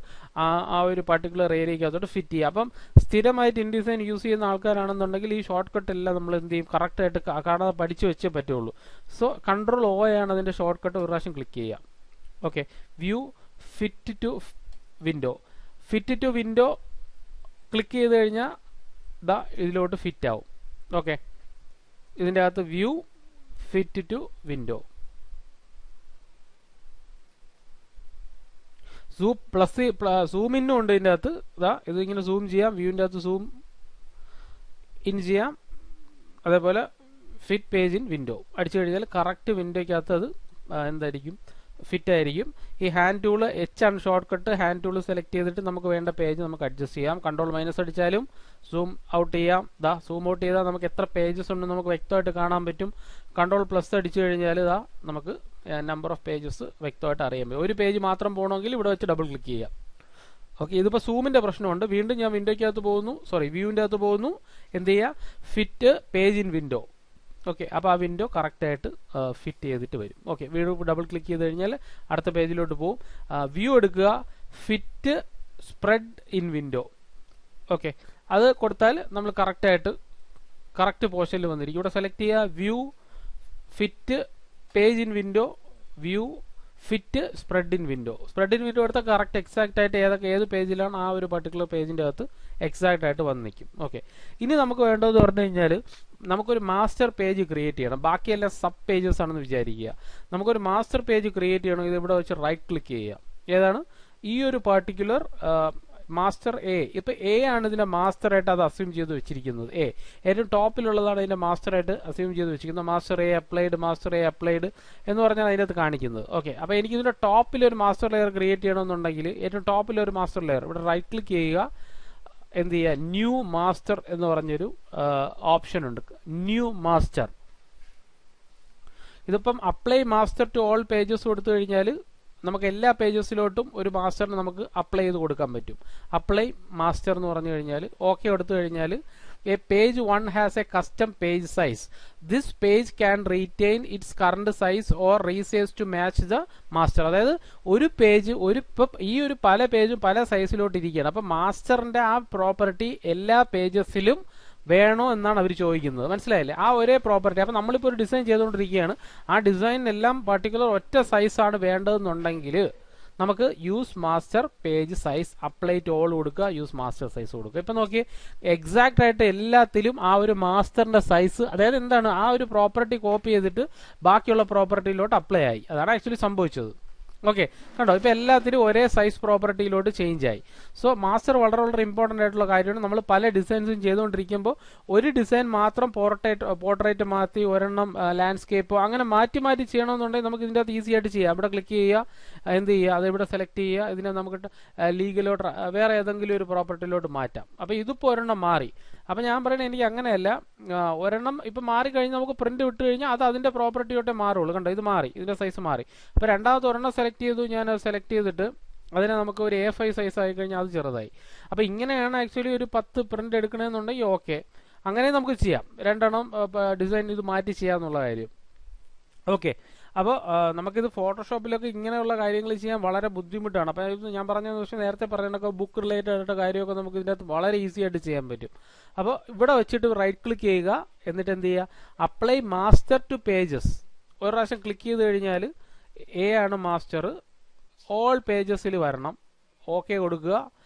ആ ഒരു പർട്ടിക്കുലർ ഏരിയക്കകത്തോട്ട് ഫിറ്റ് ചെയ്യുക. അപ്പം സ്ഥിരമായിട്ട് ഇൻഡിസൈൻ യൂസ് ചെയ്യുന്ന ആൾക്കാരാണെന്നുണ്ടെങ്കിൽ ഈ ഷോർട്ട് കട്ട് എല്ലാം നമ്മൾ എന്ത് ചെയ്യും, കറക്റ്റായിട്ട് കാണാതെ പഠിച്ചു വെച്ചേ പറ്റുള്ളൂ. സോ കൺട്രോൾ ഓ ആണ് അതിൻ്റെ ഷോർട്ട് കട്ട്. ഒരു പ്രാവശ്യം ക്ലിക്ക് ചെയ്യാം. Okay. View fit to window click ചെയ്ത് കഴിഞ്ഞാൽ ഇതിലോട്ട് ഫിറ്റ് ആവും. ഓക്കെ. ഇതിൻ്റെ അകത്ത് view fit to window, zoom ഇന്നും ഉണ്ട് ഇതിൻ്റെ അകത്ത്. ഇതിങ്ങനെ സൂം ചെയ്യാം, വ്യൂവിൻ്റെ അകത്ത് സൂം ഇൻ ചെയ്യാം. അതേപോലെ ഫിറ്റ് പേജ് ഇൻ വിൻഡോ അടിച്ചു കഴിഞ്ഞാൽ കറക്റ്റ് വിൻഡോയ്ക്കകത്ത് അത് എന്തായിരിക്കും, ഫിറ്റ് ആയിരിക്കും. ഈ ഹാൻഡ് ടൂള് ആണ് short cut. Hand tool select ചെയ്തിട്ട് നമുക്ക് വേണ്ട പേജ് നമുക്ക് അഡ്ജസ്റ്റ് ചെയ്യാം. കൺട്രോൾ മൈനസ് അടിച്ചാലും സൂം ഔട്ട് ചെയ്യാം. സൂം ഔട്ട് ചെയ്താൽ നമുക്ക് എത്ര പേജസ് ഉണ്ടെന്ന് നമുക്ക് വ്യക്തമായിട്ട് കാണാൻ പറ്റും. കൺട്രോൾ പ്ലസ് അടിച്ചു കഴിഞ്ഞാൽ നമുക്ക് നമ്പർ ഓഫ് പേജസ് വ്യക്തമായിട്ട് അറിയാൻ പറ്റും. ഒരു പേജ് മാത്രം പോകണമെങ്കിൽ ഇവിടെ വെച്ച് ഡബിൾ ക്ലിക്ക് ചെയ്യാം. ഓക്കെ. ഇതിപ്പോൾ സൂമിൻ്റെ പ്രശ്നമുണ്ട്. വീണ്ടും ഞാൻ വ്യൂവിൻ്റെ അകത്ത് പോകുന്നു. എന്ത് ചെയ്യുക, fit page in window. Okay. അപ്പോൾ ആ വിൻഡോ കറക്റ്റായിട്ട് ഫിറ്റ് ചെയ്തിട്ട് വരും. ഓക്കെ. വീണ്ടും ഡബിൾ ക്ലിക്ക് ചെയ്ത് കഴിഞ്ഞാൽ അടുത്ത പേജിലോട്ട് പോകും. വ്യൂ എടുക്കുക, fit spread in window. Okay. അത് കൊടുത്താൽ നമ്മൾ കറക്റ്റ് പോർഷനിൽ വന്നിരിക്കും. ഇവിടെ സെലക്ട് ചെയ്യുക, view fit page in window, view fit spread in window. Spread in window എടുത്താൽ കറക്റ്റ് എക്സാക്റ്റ് ആയിട്ട് ഏത് പേജിലാണ് ആ ഒരു പർട്ടിക്കുലർ പേജിൻ്റെ അകത്ത് എക്സാക്റ്റ് ആയിട്ട് വന്ന് നിൽക്കും. ഓക്കെ. ഇനി നമുക്ക് വേണ്ടതെന്ന് പറഞ്ഞു കഴിഞ്ഞാൽ നമുക്കൊരു മാസ്റ്റർ പേജ് ക്രിയേറ്റ് ചെയ്യണം. ബാക്കിയെല്ലാം സബ് പേജസ് ആണെന്ന് വിചാരിക്കുക. നമുക്കൊരു മാസ്റ്റർ പേജ് ക്രിയേറ്റ് ചെയ്യണമെങ്കിൽ ഇവിടെ വെച്ച് റൈറ്റ് ക്ലിക്ക് ചെയ്യുക. ഏതാണ് ഈ ഒരു പർട്ടിക്കുലർ മാസ്റ്റർ എ. ഇപ്പം എ ആണ് ഇതിൻ്റെ മാസ്റ്ററായിട്ട് അത് അസ്യൂം ചെയ്ത് വെച്ചിരിക്കുന്നത്. ഏറ്റവും ടോപ്പിലുള്ളതാണ് ഇതിൻ്റെ മാസ്റ്ററായിട്ട് അസ്യൂം ചെയ്ത് വെച്ചിരിക്കുന്നത്. മാസ്റ്റർ എ അപ്ലൈഡ് എന്ന് പറഞ്ഞാൽ അതിനകത്ത് കാണിക്കുന്നത്. ഓക്കെ. അപ്പോൾ എനിക്ക് ഇതിൻ്റെ ടോപ്പിൽ ഒരു മാസ്റ്റർ ലെയർ ക്രിയേറ്റ് ചെയ്യണമെന്നുണ്ടെങ്കിൽ ഏറ്റവും ടോപ്പിൽ ഒരു മാസ്റ്റർ ലെയർ ഇവിടെ റൈറ്റ് ക്ലിക്ക് ചെയ്യുക. എന്ത് ചെയ്യുക, ന്യൂ മാസ്റ്റർ എന്ന് പറഞ്ഞൊരു ഓപ്ഷൻ ഉണ്ട്. New master. ഇതിപ്പം apply master to all pages കൊടുത്തു കഴിഞ്ഞാൽ നമുക്ക് എല്ലാ പേജസിലോട്ടും ഒരു മാസ്റ്ററിന് നമുക്ക് അപ്ലൈ ചെയ്ത് കൊടുക്കാൻ പറ്റും. അപ്ലൈ മാസ്റ്റർ എന്ന് പറഞ്ഞു കഴിഞ്ഞാൽ ഓക്കെ കൊടുത്തു കഴിഞ്ഞാൽ a page 1 has a custom page size. This page can retain its current size or resize to match the master. അതായത് ഒരു പേജ് ഇപ്പം ഈ ഒരു പല പേജും പല സൈസിലോട്ട് ഇരിക്കുകയാണ്. അപ്പം മാസ്റ്ററിൻ്റെ ആ പ്രോപ്പർട്ടി എല്ലാ പേജസിലും വേണോ എന്നാണ് അവർ ചോദിക്കുന്നത്. മനസ്സിലായില്ലേ? ആ ഒരേ പ്രോപ്പർട്ടി. അപ്പോൾ നമ്മളിപ്പോൾ ഒരു ഡിസൈൻ ചെയ്തുകൊണ്ടിരിക്കുകയാണ്. ആ ഡിസൈനിനെല്ലാം പർട്ടിക്കുലർ ഒറ്റ സൈസാണ് വേണ്ടതെന്നുണ്ടെങ്കിൽ നമുക്ക് use master page size apply to all കൊടുക്കുക, യൂസ് മാസ്റ്റർ സൈസ് കൊടുക്കുക. ഇപ്പം നോക്കി, എക്സാക്റ്റ് ആയിട്ട് എല്ലാത്തിലും ആ ഒരു മാസ്റ്ററിന്റെ സൈസ്, അതായത് എന്താണ്, ആ ഒരു പ്രോപ്പർട്ടി കോപ്പി ചെയ്തിട്ട് ബാക്കിയുള്ള പ്രോപ്പർട്ടിയിലോട്ട് അപ്ലൈ ആയി. അതാണ് ആക്ച്വലി സംഭവിച്ചത്. ഓക്കെ, കണ്ടോ? ഇപ്പം എല്ലാത്തിനും ഒരേ സൈസ് പ്രോപ്പർട്ടിയിലോട്ട് ചേഞ്ച് ആയി. സോ മാസ്റ്റർ വളരെ വളരെ ഇമ്പോർട്ടൻ്റ് ആയിട്ടുള്ള കാര്യമാണ്. നമ്മൾ പല ഡിസൈൻസും ചെയ്തുകൊണ്ടിരിക്കുമ്പോൾ ഒരു ഡിസൈൻ മാത്രം പോർട്രേറ്റ് മാറ്റി ഒരെണ്ണം ലാൻഡ്സ്കേപ്പോ അങ്ങനെ മാറ്റി മാറ്റി ചെയ്യണമെന്നുണ്ടെങ്കിൽ നമുക്ക് ഇതിൻ്റെ അകത്ത് ഈസി ആയിട്ട് ചെയ്യാം. ഇവിടെ ക്ലിക്ക് ചെയ്യുക, എന്ത് ചെയ്യുക, അത് ഇവിടെ സെലക്ട് ചെയ്യുക, ഇതിനെ നമുക്ക് ലീഗലോട്ട് വേറെ ഏതെങ്കിലും ഒരു പ്രോപ്പർട്ടിയിലോട്ട് മാറ്റാം. അപ്പോൾ ഇതിപ്പോൾ ഒരെണ്ണം മാറി. അപ്പം ഞാൻ പറയുന്നത് എനിക്ക് അങ്ങനെയല്ല, ഒരെണ്ണം ഇപ്പം മാറിക്കഴിഞ്ഞാൽ നമുക്ക് പ്രിന്റ് വിട്ട് കഴിഞ്ഞാൽ അത് അതിൻ്റെ പ്രോപ്പർട്ടിയോട്ടേ മാറുള്ളൂ. കണ്ടോ, ഇത് മാറി, ഇതിൻ്റെ സൈസ് മാറി. അപ്പോൾ രണ്ടാമത്തെ ഒരെണ്ണം സെലക്ട് ചെയ്തു, ഞാൻ സെലക്ട് ചെയ്തിട്ട് അതിനെ നമുക്ക് ഒരു A5 സൈസ് ആയി കഴിഞ്ഞാൽ അത് ചെറുതായി. അപ്പോൾ ഇങ്ങനെയാണ് ആക്ച്വലി ഒരു 10 പ്രിന്റ് എടുക്കണമെന്നുണ്ടെങ്കിൽ ഓക്കെ, അങ്ങനെ നമുക്ക് ചെയ്യാം. രണ്ടെണ്ണം ഡിസൈൻ ഇത് മാറ്റി ചെയ്യാമെന്നുള്ള കാര്യം. ഓക്കെ, അപ്പോൾ നമുക്കിത് ഫോട്ടോഷോപ്പിലൊക്കെ ഇങ്ങനെയുള്ള കാര്യങ്ങൾ ചെയ്യാൻ വളരെ ബുദ്ധിമുട്ടാണ്. അപ്പോൾ ഇത് ഞാൻ പറഞ്ഞതെന്ന് വെച്ചാൽ നേരത്തെ പറയുന്നതൊക്കെ ബുക്ക് റിലേറ്റഡ് ആയിട്ട് കാര്യമൊക്കെ നമുക്ക് ഇതിൻ്റെ അകത്ത് വളരെ ഈസി ആയിട്ട് ചെയ്യാൻ പറ്റും. അപ്പോൾ ഇവിടെ വെച്ചിട്ട് റൈറ്റ് ക്ലിക്ക് ചെയ്യുക, എന്നിട്ട് എന്ത് ചെയ്യുക, അപ്ലൈ മാസ്റ്റർ ടു പേജസ്. ഒരു പ്രാവശ്യം ക്ലിക്ക് ചെയ്ത് കഴിഞ്ഞാൽ എ ആണ് മാസ്റ്റർ, ഓൾ പേജസിൽ വരണം. ഓക്കെ കൊടുക്കുക.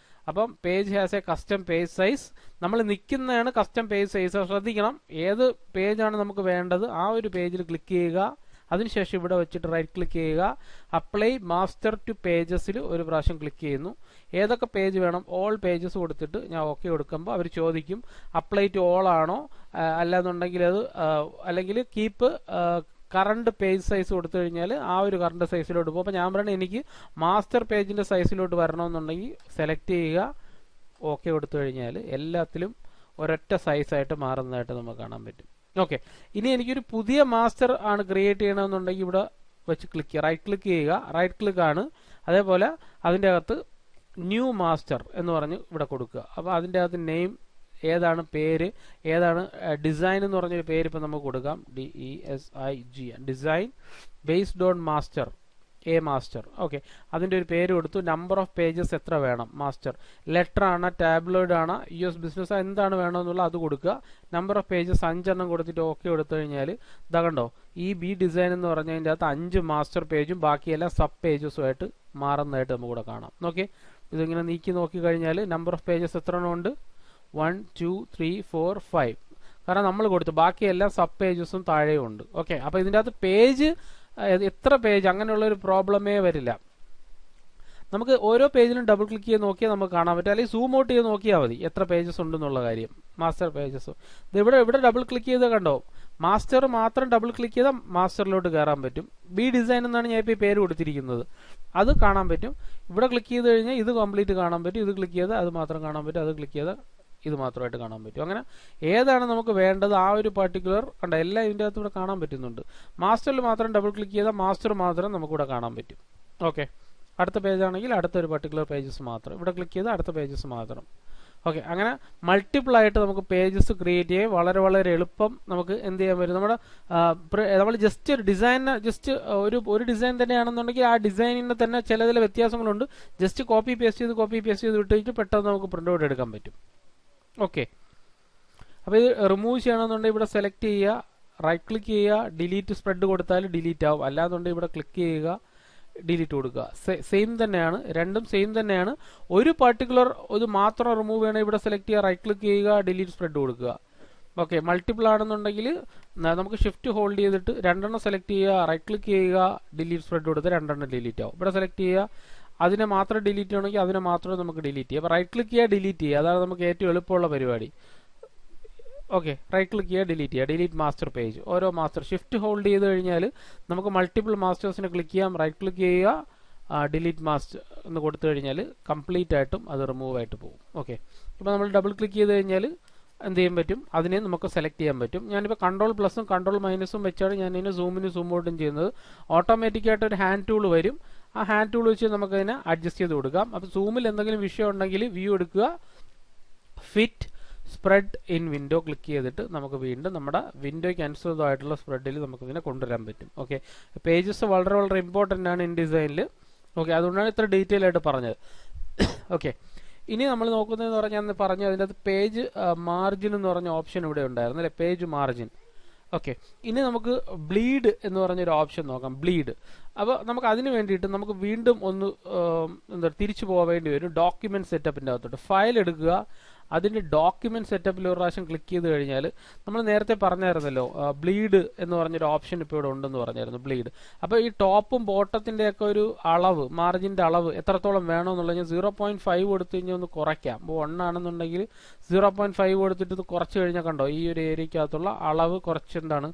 അപ്പം page has a custom page size. നമ്മൾ നിൽക്കുന്നതാണ് കസ്റ്റം പേജ് സൈസ്. ശ്രദ്ധിക്കണം, ഏത് പേജാണ് നമുക്ക് വേണ്ടത് ആ ഒരു പേജിൽ ക്ലിക്ക് ചെയ്യുക. അതിനുശേഷം ഇവിടെ വെച്ചിട്ട് റൈറ്റ് ക്ലിക്ക് ചെയ്യുക, അപ്ലൈ മാസ്റ്റർ ടു പേജസിൽ ഒരു പ്രാവശ്യം ക്ലിക്ക് ചെയ്യുന്നു. ഏതൊക്കെ പേജ് വേണം, ഓൾ പേജസ് കൊടുത്തിട്ട് ഞാൻ ഓക്കെ കൊടുക്കുമ്പോൾ അവർ ചോദിക്കും അപ്ലൈ ടു ഓൾ ആണോ, അല്ലാന്നുണ്ടെങ്കിൽ അത് അല്ലെങ്കിൽ കീപ്പ് കറണ്ട് പേജ് സൈസ് കൊടുത്തു കഴിഞ്ഞാൽ ആ ഒരു കറണ്ട് സൈസിലോട്ട് പോകും. അപ്പോൾ ഞാൻ പറയുന്നത് എനിക്ക് മാസ്റ്റർ പേജിൻ്റെ സൈസിലോട്ട് വരണമെന്നുണ്ടെങ്കിൽ സെലക്ട് ചെയ്യുക, ഓക്കെ കൊടുത്തു കഴിഞ്ഞാൽ എല്ലാത്തിലും ഒരൊറ്റ സൈസായിട്ട് മാറുന്നതായിട്ട് നമുക്ക് കാണാൻ പറ്റും. ഓക്കെ, ഇനി എനിക്കൊരു പുതിയ മാസ്റ്റർ ആണ് ക്രിയേറ്റ് ചെയ്യണമെന്നുണ്ടെങ്കിൽ ഇവിടെ വെച്ച് ക്ലിക്ക് ചെയ്യുക, റൈറ്റ് ക്ലിക്ക് ചെയ്യുക, റൈറ്റ് ക്ലിക്ക് ആണ്. അതേപോലെ അതിൻ്റെ അകത്ത് ന്യൂ മാസ്റ്റർ എന്ന് പറഞ്ഞ് ഇവിടെ കൊടുക്കുക. അപ്പോൾ അതിൻ്റെ അകത്ത് നെയിം ഏതാണ്, പേര് ഏതാണ്, ഡിസൈൻ എന്ന് പറഞ്ഞൊരു പേര് ഇപ്പം നമുക്ക് കൊടുക്കാം, DESIG, design based on master, A master. Okay, അതിൻ്റെ ഒരു പേര് കൊടുത്തു. നമ്പർ ഓഫ് പേജസ് എത്ര വേണം, മാസ്റ്റർ ലെറ്റർ ആണ്, ടാബ്ലോയിഡ് ആണ്, US ബിസിനസ് എന്താണ് വേണമെന്നുള്ള അത് കൊടുക്കുക. നമ്പർ ഓഫ് പേജസ് 5 എണ്ണം കൊടുത്തിട്ട് ഓക്കെ കൊടുത്തു കഴിഞ്ഞാൽ ഇതാ കണ്ടോ, ഈ ബി ഡിസൈൻ എന്ന് പറഞ്ഞതിൻ്റെ അകത്ത് 5 മാസ്റ്റർ പേജും ബാക്കിയെല്ലാം സബ് പേജസുമായിട്ട് മാറുന്നതായിട്ട് നമുക്ക് ഇവിടെ കാണാം. ഓക്കെ, ഇതിങ്ങനെ നീക്കി നോക്കി കഴിഞ്ഞാൽ നമ്പർ ഓഫ് പേജസ് എത്ര എണ്ണം ഉണ്ട്, 1 2 3 4 5, കാരണം നമ്മൾ കൊടുത്തു, ബാക്കിയെല്ലാം സബ് പേജസും താഴെയും ഉണ്ട്. ഓക്കെ, അപ്പോൾ ഇതിൻ്റെ അകത്ത് പേജ് എത്ര പേജ് അങ്ങനെയുള്ള ഒരു പ്രോബ്ലമേ വരില്ല. നമുക്ക് ഓരോ പേജിലും ഡബിൾ ക്ലിക്ക് ചെയ്ത് നോക്കിയാൽ നമുക്ക് കാണാൻ പറ്റും, അല്ലെങ്കിൽ സൂം ഔട്ട് ചെയ്ത് നോക്കിയാൽ മതി എത്ര പേജസ് ഉണ്ടെന്നുള്ള കാര്യം. മാസ്റ്റർ പേജസ് ഇത് ഇവിടെ ഡബിൾ ക്ലിക്ക് ചെയ്ത് കണ്ടോ, മാസ്റ്റർ മാത്രം ഡബിൾ ക്ലിക്ക് ചെയ്താൽ മാസ്റ്ററിലോട്ട് കയറാൻ പറ്റും. ബി ഡിസൈൻ എന്നാണ് ഞാൻ ഇപ്പോൾ ഈ പേര് കൊടുത്തിരിക്കുന്നത്, അത് കാണാൻ പറ്റും. ഇവിടെ ക്ലിക്ക് ചെയ്ത് കഴിഞ്ഞാൽ ഇത് കംപ്ലീറ്റ് കാണാൻ പറ്റും, ഇത് ക്ലിക്ക് ചെയ്താൽ അത് മാത്രം കാണാൻ പറ്റും, അത് ക്ലിക്ക് ചെയ്താൽ ഇത് മാത്രമായിട്ട് കാണാൻ പറ്റും. അങ്ങനെ ഏതാണ് നമുക്ക് വേണ്ടത് ആ ഒരു പർട്ടിക്കുലർ കണ്ട എല്ലാം ഇതിൻ്റെ അകത്ത് ഇവിടെ കാണാൻ പറ്റുന്നുണ്ട്. മാസ്റ്ററിൽ മാത്രം ഡബിൾ ക്ലിക്ക് ചെയ്താൽ മാസ്റ്റർ മാത്രം നമുക്കിവിടെ കാണാൻ പറ്റും. ഓക്കെ, അടുത്ത പേജ് ആണെങ്കിൽ അടുത്തൊരു പർട്ടിക്കുലർ പേജസ് മാത്രം, ഇവിടെ ക്ലിക്ക് ചെയ്താൽ അടുത്ത പേജസ് മാത്രം. ഓക്കെ, അങ്ങനെ മൾട്ടിപ്പിൾ ആയിട്ട് നമുക്ക് പേജസ് ക്രിയേറ്റ് ചെയ്യാൻ വളരെ വളരെ എളുപ്പം നമുക്ക് എന്ത് ചെയ്യാൻ പറ്റും. നമ്മൾ ജസ്റ്റ് ഒരു ഡിസൈൻ ഒരു ഡിസൈൻ തന്നെയാണെന്നുണ്ടെങ്കിൽ ആ ഡിസൈനിന് തന്നെ ചില വ്യത്യാസങ്ങളുണ്ട്. ജസ്റ്റ് കോപ്പി പേസ്റ്റ് ചെയ്ത് വിട്ടിട്ട് പെട്ടെന്ന് നമുക്ക് പ്രിന്റ് ഔട്ട് എടുക്കാൻ പറ്റും. ഓക്കെ, അപ്പോൾ ഇത് റിമൂവ് ചെയ്യണമെന്നുണ്ടെങ്കിൽ ഇവിടെ സെലക്ട് ചെയ്യുക, റൈറ്റ് ക്ലിക്ക് ചെയ്യുക, ഡിലീറ്റ് സ്പ്രെഡ് കൊടുത്താൽ ഡിലീറ്റ് ആവും. അല്ലാന്നുണ്ടെങ്കിൽ ഇവിടെ ക്ലിക്ക് ചെയ്യുക, ഡിലീറ്റ് കൊടുക്കുക. സെയിം തന്നെയാണ്, രണ്ടും സെയിം തന്നെയാണ്. ഒരു പർട്ടിക്കുലർ ഇത് മാത്രം റിമൂവ് ചെയ്യണമെങ്കിൽ ഇവിടെ സെലക്ട് ചെയ്യുക, റൈറ്റ് ക്ലിക്ക് ചെയ്യുക, ഡിലീറ്റ് സ്പ്രെഡ് കൊടുക്കുക. ഓക്കെ, മൾട്ടിപ്പിൾ ആണെന്നുണ്ടെങ്കിൽ നമുക്ക് ഷിഫ്റ്റ് ഹോൾഡ് ചെയ്തിട്ട് രണ്ടെണ്ണം സെലക്ട് ചെയ്യുക, റൈറ്റ് ക്ലിക്ക് ചെയ്യുക, ഡിലീറ്റ് സ്പ്രെഡ് കൊടുത്ത് രണ്ടെണ്ണം ഡിലീറ്റ് ആവും. ഇവിടെ സെലക്ട് ചെയ്യുക, അതിനെ മാത്രം ഡിലീറ്റ് ചെയ്യണമെങ്കിൽ അതിനെ മാത്രമേ നമുക്ക് ഡിലീറ്റ് ചെയ്യാം. അപ്പോൾ റൈറ്റ് ക്ലിക്ക് ചെയ്യുക, ഡിലീറ്റ് ചെയ്യുക, അതാണ് നമുക്ക് ഏറ്റവും എളുപ്പമുള്ള പരിപാടി. ഓക്കെ, റൈറ്റ് ക്ലിക്ക് ചെയ്യുക, ഡിലീറ്റ് ചെയ്യുക, ഡിലീറ്റ് മാസ്റ്റർ പേജ്. ഓരോ മാസ്റ്റർ ഷിഫ്റ്റ് ഹോൾഡ് ചെയ്ത് കഴിഞ്ഞാൽ നമുക്ക് മൾട്ടിപ്പിൾ മാസ്റ്റേഴ്സിനെ ക്ലിക്ക് ചെയ്യാം, റൈറ്റ് ക്ലിക്ക് ചെയ്യുക, ഡിലീറ്റ് മാസ്റ്റർ എന്ന് കൊടുത്തു കഴിഞ്ഞാൽ കംപ്ലീറ്റ് ആയിട്ടും അത് റിമൂവ് ആയിട്ട് പോകും. ഓക്കെ, ഇപ്പോൾ നമ്മൾ ഡബിൾ ക്ലിക്ക് ചെയ്ത് കഴിഞ്ഞാൽ എന്ത് ചെയ്യാൻ പറ്റും, അതിനെ നമുക്ക് സെലക്ട് ചെയ്യാൻ പറ്റും. ഞാനിപ്പോൾ കൺട്രോൾ+ഉം കൺട്രോൾ- വെച്ചാണ് ഞാൻ ഇതിനെ സൂം ഔട്ടും ചെയ്യുന്നത്. ഓട്ടോമാറ്റിക്കായിട്ട് ഒരു ഹാൻഡ് ടൂൾ വരും, ആ ഹാൻഡ് ടൂൾ വെച്ച് നമുക്കതിനെ അഡ്ജസ്റ്റ് ചെയ്ത് കൊടുക്കാം. അപ്പോൾ സൂമിൽ എന്തെങ്കിലും വിഷയം ഉണ്ടെങ്കിൽ വ്യൂ എടുക്കുക, fit spread in window click ചെയ്തിട്ട് നമുക്ക് വീണ്ടും നമ്മുടെ വിൻഡോയ്ക്ക് അനുസൃതമായിട്ടുള്ള സ്പ്രെഡിൽ നമുക്കിതിനെ കൊണ്ടുവരാൻ പറ്റും. ഓക്കെ, പേജസ് വളരെ വളരെ ഇമ്പോർട്ടൻ്റ് ആണ് ഇൻ ഡിസൈനിൽ. ഓക്കെ, അതുകൊണ്ടാണ് ഇത്ര ഡീറ്റെയിൽ ആയിട്ട് പറഞ്ഞത്. ഓക്കെ, ഇനി നമ്മൾ നോക്കുന്നതെന്ന് പറഞ്ഞാൽ ഞാൻ പറഞ്ഞു അതിൻ്റെ അകത്ത് പേജ് മാർജിൻ എന്ന് പറഞ്ഞ ഓപ്ഷൻ ഇവിടെ ഉണ്ടായിരുന്നു അല്ലെ, പേജ് മാർജിൻ. ഓക്കെ, ഇനി നമുക്ക് ബ്ലീഡ് എന്ന് പറഞ്ഞൊരു ഓപ്ഷൻ നോക്കാം, ബ്ലീഡ്. അപ്പോൾ നമുക്ക് അതിന് വേണ്ടിയിട്ട് നമുക്ക് വീണ്ടും ഒന്ന് തിരിച്ചു പോവേണ്ടി വരും ഡോക്യുമെന്റ് സെറ്റപ്പിൻ്റെ അകത്തോട്ട്. ഫയൽ എടുക്കുക, അതിൻ്റെ ഡോക്യുമെന്റ് സെറ്റപ്പിൽ ഒരു പ്രാവശ്യം ക്ലിക്ക് ചെയ്ത് കഴിഞ്ഞാൽ നമ്മൾ നേരത്തെ പറഞ്ഞായിരുന്നല്ലോ ബ്ലീഡ് എന്ന് പറഞ്ഞൊരു ഓപ്ഷൻ ഇപ്പോൾ ഇവിടെ ഉണ്ടെന്ന് പറഞ്ഞായിരുന്നു, ബ്ലീഡ്. അപ്പോൾ ഈ ടോപ്പും ബോട്ടത്തിൻ്റെ ഒക്കെ ഒരു അളവ്, മാർജിൻ്റെ അളവ് എത്രത്തോളം വേണമെന്നുള്ളത് ഞാൻ 0.5 കൊടുത്തു കഴിഞ്ഞാൽ ഒന്ന് കുറയ്ക്കാം. അപ്പോൾ 1 ആണെന്നുണ്ടെങ്കിൽ 0.5 കൊടുത്തിട്ട് ഇത് കുറച്ച് കഴിഞ്ഞാൽ കണ്ടോ ഈ ഒരു ഏരിയക്കകത്തുള്ള അളവ് കുറച്ചെന്താണ്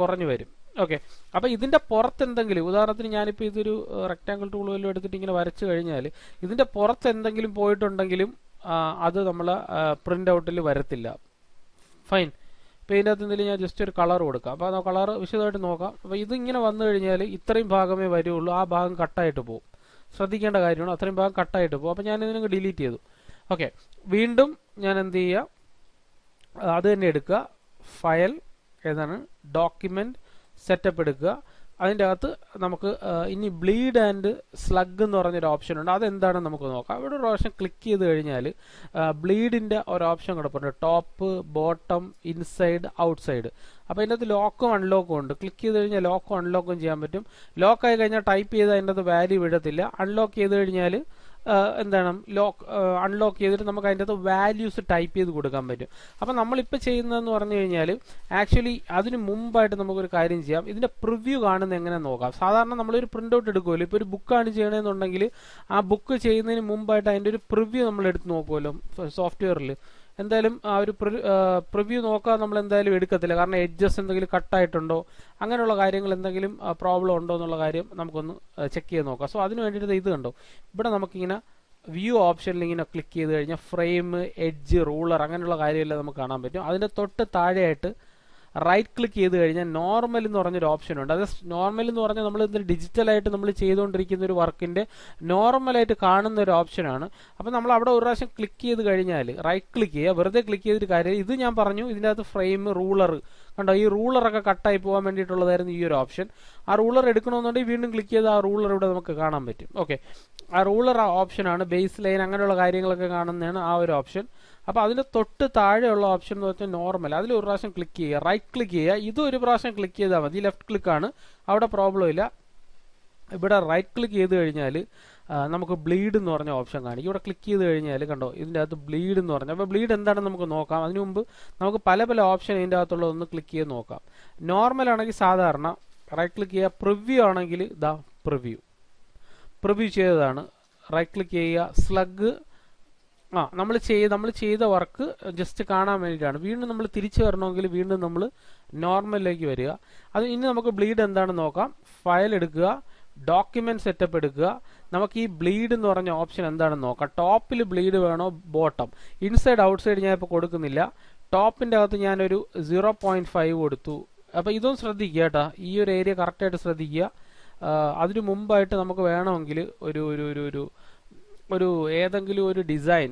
കുറഞ്ഞു വരും. ഓക്കെ, അപ്പോൾ ഇതിൻ്റെ പുറത്ത് എന്തെങ്കിലും, ഉദാഹരണത്തിന് ഞാനിപ്പോൾ ഇതൊരു റെക്ടാങ്കിൾ ടൂൾ വല്ലതും എടുത്തിട്ട് ഇങ്ങനെ വരച്ചു കഴിഞ്ഞാൽ ഇതിൻ്റെ പുറത്ത് എന്തെങ്കിലും പോയിട്ടുണ്ടെങ്കിലും അത് നമ്മൾ പ്രിൻ്റ് ഔട്ടിൽ വരത്തില്ല. ഫൈൻ. ഇപ്പോൾ ഇതിൻ്റെ അകത്ത് എന്തെങ്കിലും ഞാൻ ജസ്റ്റ് ഒരു കളർ കൊടുക്കാം. അപ്പോൾ ആ കളർ വിശദമായിട്ട് നോക്കാം. അപ്പോൾ ഇതിങ്ങനെ വന്നു കഴിഞ്ഞാൽ ഇത്രയും ഭാഗമേ വരുള്ളൂ, ആ ഭാഗം കട്ടായിട്ട് പോകും. ശ്രദ്ധിക്കേണ്ട കാര്യമാണ്, അത്രയും ഭാഗം കട്ടായിട്ട് പോകും. അപ്പോൾ ഞാൻ ഇതിനങ്ങ് ഡിലീറ്റ് ചെയ്തു. ഓക്കെ, വീണ്ടും ഞാൻ എന്ത് ചെയ്യുക, അത് തന്നെ എടുക്കുക, ഫയൽ ഏതാണ് ഡോക്യുമെന്റ് സെറ്റപ്പ് എടുക്കുക. അതിൻ്റെ അകത്ത് നമുക്ക് ഇനി ബ്ലീഡ് ആൻഡ് സ്ലഗ് എന്ന് പറഞ്ഞൊരു ഓപ്ഷൻ ഉണ്ട്, അതെന്താണെന്ന് നമുക്ക് നോക്കാം. ഇവിടെ ഒരു ഓപ്ഷൻ ക്ലിക്ക് ചെയ്ത് കഴിഞ്ഞാൽ ബ്ലീഡിൻ്റെ ഒരു ഓപ്ഷൻ കിടപ്പുണ്ട്, ടോപ്പ്, ബോട്ടം, ഇൻസൈഡ്, ഔട്ട്സൈഡ്. അപ്പോൾ അതിൻ്റെ അകത്ത് ലോക്കും അൺലോക്കും ഉണ്ട്. ക്ലിക്ക് ചെയ്ത് കഴിഞ്ഞാൽ ലോക്കും അൺലോക്കും ചെയ്യാൻ പറ്റും. ലോക്ക് ആയി കഴിഞ്ഞാൽ ടൈപ്പ് ചെയ്ത് അതിൻ്റെ അകത്ത് വാല്യൂ വിടത്തില്ല. അൺലോക്ക് ചെയ്ത് കഴിഞ്ഞാൽ എന്താണ് അൺലോക്ക് ചെയ്തിട്ട് നമുക്ക് അതിൻ്റെ അകത്ത് വാല്യൂസ് ടൈപ്പ് ചെയ്ത് കൊടുക്കാൻ പറ്റും. അപ്പം നമ്മളിപ്പോൾ ചെയ്യുന്നതെന്ന് പറഞ്ഞു കഴിഞ്ഞാൽ ആക്ച്വലി അതിന് മുമ്പായിട്ട് നമുക്കൊരു കാര്യം ചെയ്യാം. ഇതിൻ്റെ പ്രിവ്യൂ കാണുന്നത് എങ്ങനെ നോക്കാം. സാധാരണ നമ്മളൊരു പ്രിൻ്റ് ഔട്ട് എടുക്കുമല്ലോ, ഇപ്പോൾ ഒരു ബുക്കാണ് ചെയ്യണമെന്നുണ്ടെങ്കിൽ ആ ബുക്ക് ചെയ്യുന്നതിന് മുമ്പായിട്ട് അതിൻ്റെ ഒരു പ്രിവ്യൂ നമ്മൾ എടുത്ത് നോക്കുമല്ലോ സോഫ്റ്റ്വെയറിൽ. എന്തായാലും ആ ഒരു പ്രിവ്യൂ നോക്കാൻ നമ്മൾ എന്തായാലും എടുക്കത്തില്ല, കാരണം എഡ്ജസ് എന്തെങ്കിലും കട്ടായിട്ടുണ്ടോ അങ്ങനെയുള്ള കാര്യങ്ങൾ എന്തെങ്കിലും പ്രോബ്ലം ഉണ്ടോ എന്നുള്ള കാര്യം നമുക്കൊന്ന് ചെക്ക് ചെയ്ത് നോക്കാം. സോ അതിന് വേണ്ടിയിട്ട് ഇത് കണ്ടോ, ഇവിടെ നമുക്കിങ്ങനെ വ്യൂ ഓപ്ഷനിൽ ഇങ്ങനെ ക്ലിക്ക് ചെയ്ത് കഴിഞ്ഞാൽ ഫ്രെയിം, എഡ്ജ്, റൂളർ അങ്ങനെയുള്ള കാര്യമെല്ലാം നമുക്ക് കാണാൻ പറ്റും. അതിൻ്റെ തൊട്ട് താഴെയായിട്ട് റൈറ്റ് ക്ലിക്ക് ചെയ്ത് കഴിഞ്ഞാൽ നോർമൽ എന്ന് പറഞ്ഞൊരു ഓപ്ഷൻ ഉണ്ട്. അത് നോർമൽ എന്ന് പറഞ്ഞാൽ നമ്മൾ ഡിജിറ്റലായിട്ട് നമ്മൾ ചെയ്തുകൊണ്ടിരിക്കുന്ന ഒരു വർക്കിൻ്റെ നോർമലായിട്ട് കാണുന്ന ഒരു ഓപ്ഷനാണ്. അപ്പോൾ നമ്മൾ അവിടെ ഒരു പ്രാവശ്യം ക്ലിക്ക് ചെയ്ത് കഴിഞ്ഞാൽ റൈറ്റ് ക്ലിക്ക് ചെയ്യുക, വെറുതെ ക്ലിക്ക് ചെയ്തിട്ട് കാര്യം ഇത് ഞാൻ പറഞ്ഞു ഇതിൻ്റെ അകത്ത് ഫ്രെയിം, റൂളർ കണ്ടോ, ഈ റൂളറൊക്കെ കട്ടായി പോകാൻ വേണ്ടിയിട്ടുള്ളതായിരുന്നു ഈ ഒരു ഓപ്ഷൻ. ആ റൂളർ എടുക്കണമെന്നുണ്ടെങ്കിൽ വീണ്ടും ക്ലിക്ക് ചെയ്ത് ആ റൂളർ ഇവിടെ നമുക്ക് കാണാൻ പറ്റും. ഓക്കെ, ആ റൂളർ ആ ഓപ്ഷനാണ്, ബേസ് ലൈൻ അങ്ങനെയുള്ള കാര്യങ്ങളൊക്കെ കാണുന്നതാണ് ആ ഒരു ഓപ്ഷൻ. അപ്പോൾ അതിൻ്റെ തൊട്ട് താഴെയുള്ള ഓപ്ഷൻ എന്ന് വെച്ചാൽ നോർമൽ, അതിൽ ഒരു പ്രാവശ്യം ക്ലിക്ക് ചെയ്യുക, റൈറ്റ് ക്ലിക്ക് ചെയ്യുക, ഇത് ഒരു പ്രാവശ്യം ക്ലിക്ക് ചെയ്താൽ മതി, ലെഫ്റ്റ് ക്ലിക്കാണ്, അവിടെ പ്രോബ്ലം ഇല്ല. ഇവിടെ റൈറ്റ് ക്ലിക്ക് ചെയ്ത് കഴിഞ്ഞാൽ നമുക്ക് ബ്ലീഡ് എന്ന് പറഞ്ഞ ഓപ്ഷൻ കാണിക്കും. ഇവിടെ ക്ലിക്ക് ചെയ്ത് കഴിഞ്ഞാൽ കണ്ടോ ഇതിൻ്റെ അകത്ത് ബ്ലീഡ് എന്ന് പറഞ്ഞാൽ, അപ്പോൾ ബ്ലീഡ് എന്താണെന്ന് നമുക്ക് നോക്കാം. അതിനു മുമ്പ് നമുക്ക് പല പല ഓപ്ഷൻ ഇതിൻ്റെ അകത്തുള്ള ഒന്ന് ക്ലിക്ക് ചെയ്ത് നോക്കാം. നോർമൽ ആണെങ്കിൽ സാധാരണ റൈറ്റ് ക്ലിക്ക് ചെയ്യുക, പ്രിവ്യൂ ആണെങ്കിൽ ഇതാ പ്രിവ്യൂ ചെയ്തതാണ്, റൈറ്റ് ക്ലിക്ക് ചെയ്യുക, സ്ലഗ് നമ്മൾ ചെയ്ത വർക്ക് ജസ്റ്റ് കാണാൻ വേണ്ടിയിട്ടാണ്. വീണ്ടും നമ്മൾ തിരിച്ചു വരണമെങ്കിൽ വീണ്ടും നമ്മൾ നോർമലിലേക്ക് വരിക. അത് ഇനി നമുക്ക് ബ്ലീഡ് എന്താണെന്ന് നോക്കാം. ഫയൽ എടുക്കുക, ഡോക്യുമെന്റ് സെറ്റപ്പ് എടുക്കുക, നമുക്ക് ഈ ബ്ലീഡ് എന്ന് പറഞ്ഞ ഓപ്ഷൻ എന്താണെന്ന് നോക്കാം. ടോപ്പിൽ ബ്ലീഡ് വേണോ ബോട്ടം, ഇൻസൈഡ് ഔട്ട്സൈഡ് ഞാൻ ഇപ്പോൾ കൊടുക്കുന്നില്ല. ടോപ്പിൻ്റെ അകത്ത് ഞാനൊരു 0.5 കൊടുത്തു. അപ്പോൾ ഇതും ശ്രദ്ധിക്കുക കേട്ടോ, ഈ ഒരു ഏരിയ കറക്റ്റായിട്ട് ശ്രദ്ധിക്കുക. അതിനു മുമ്പായിട്ട് നമുക്ക് വേണമെങ്കിൽ ഒരു ഏതെങ്കിലും ഒരു ഡിസൈൻ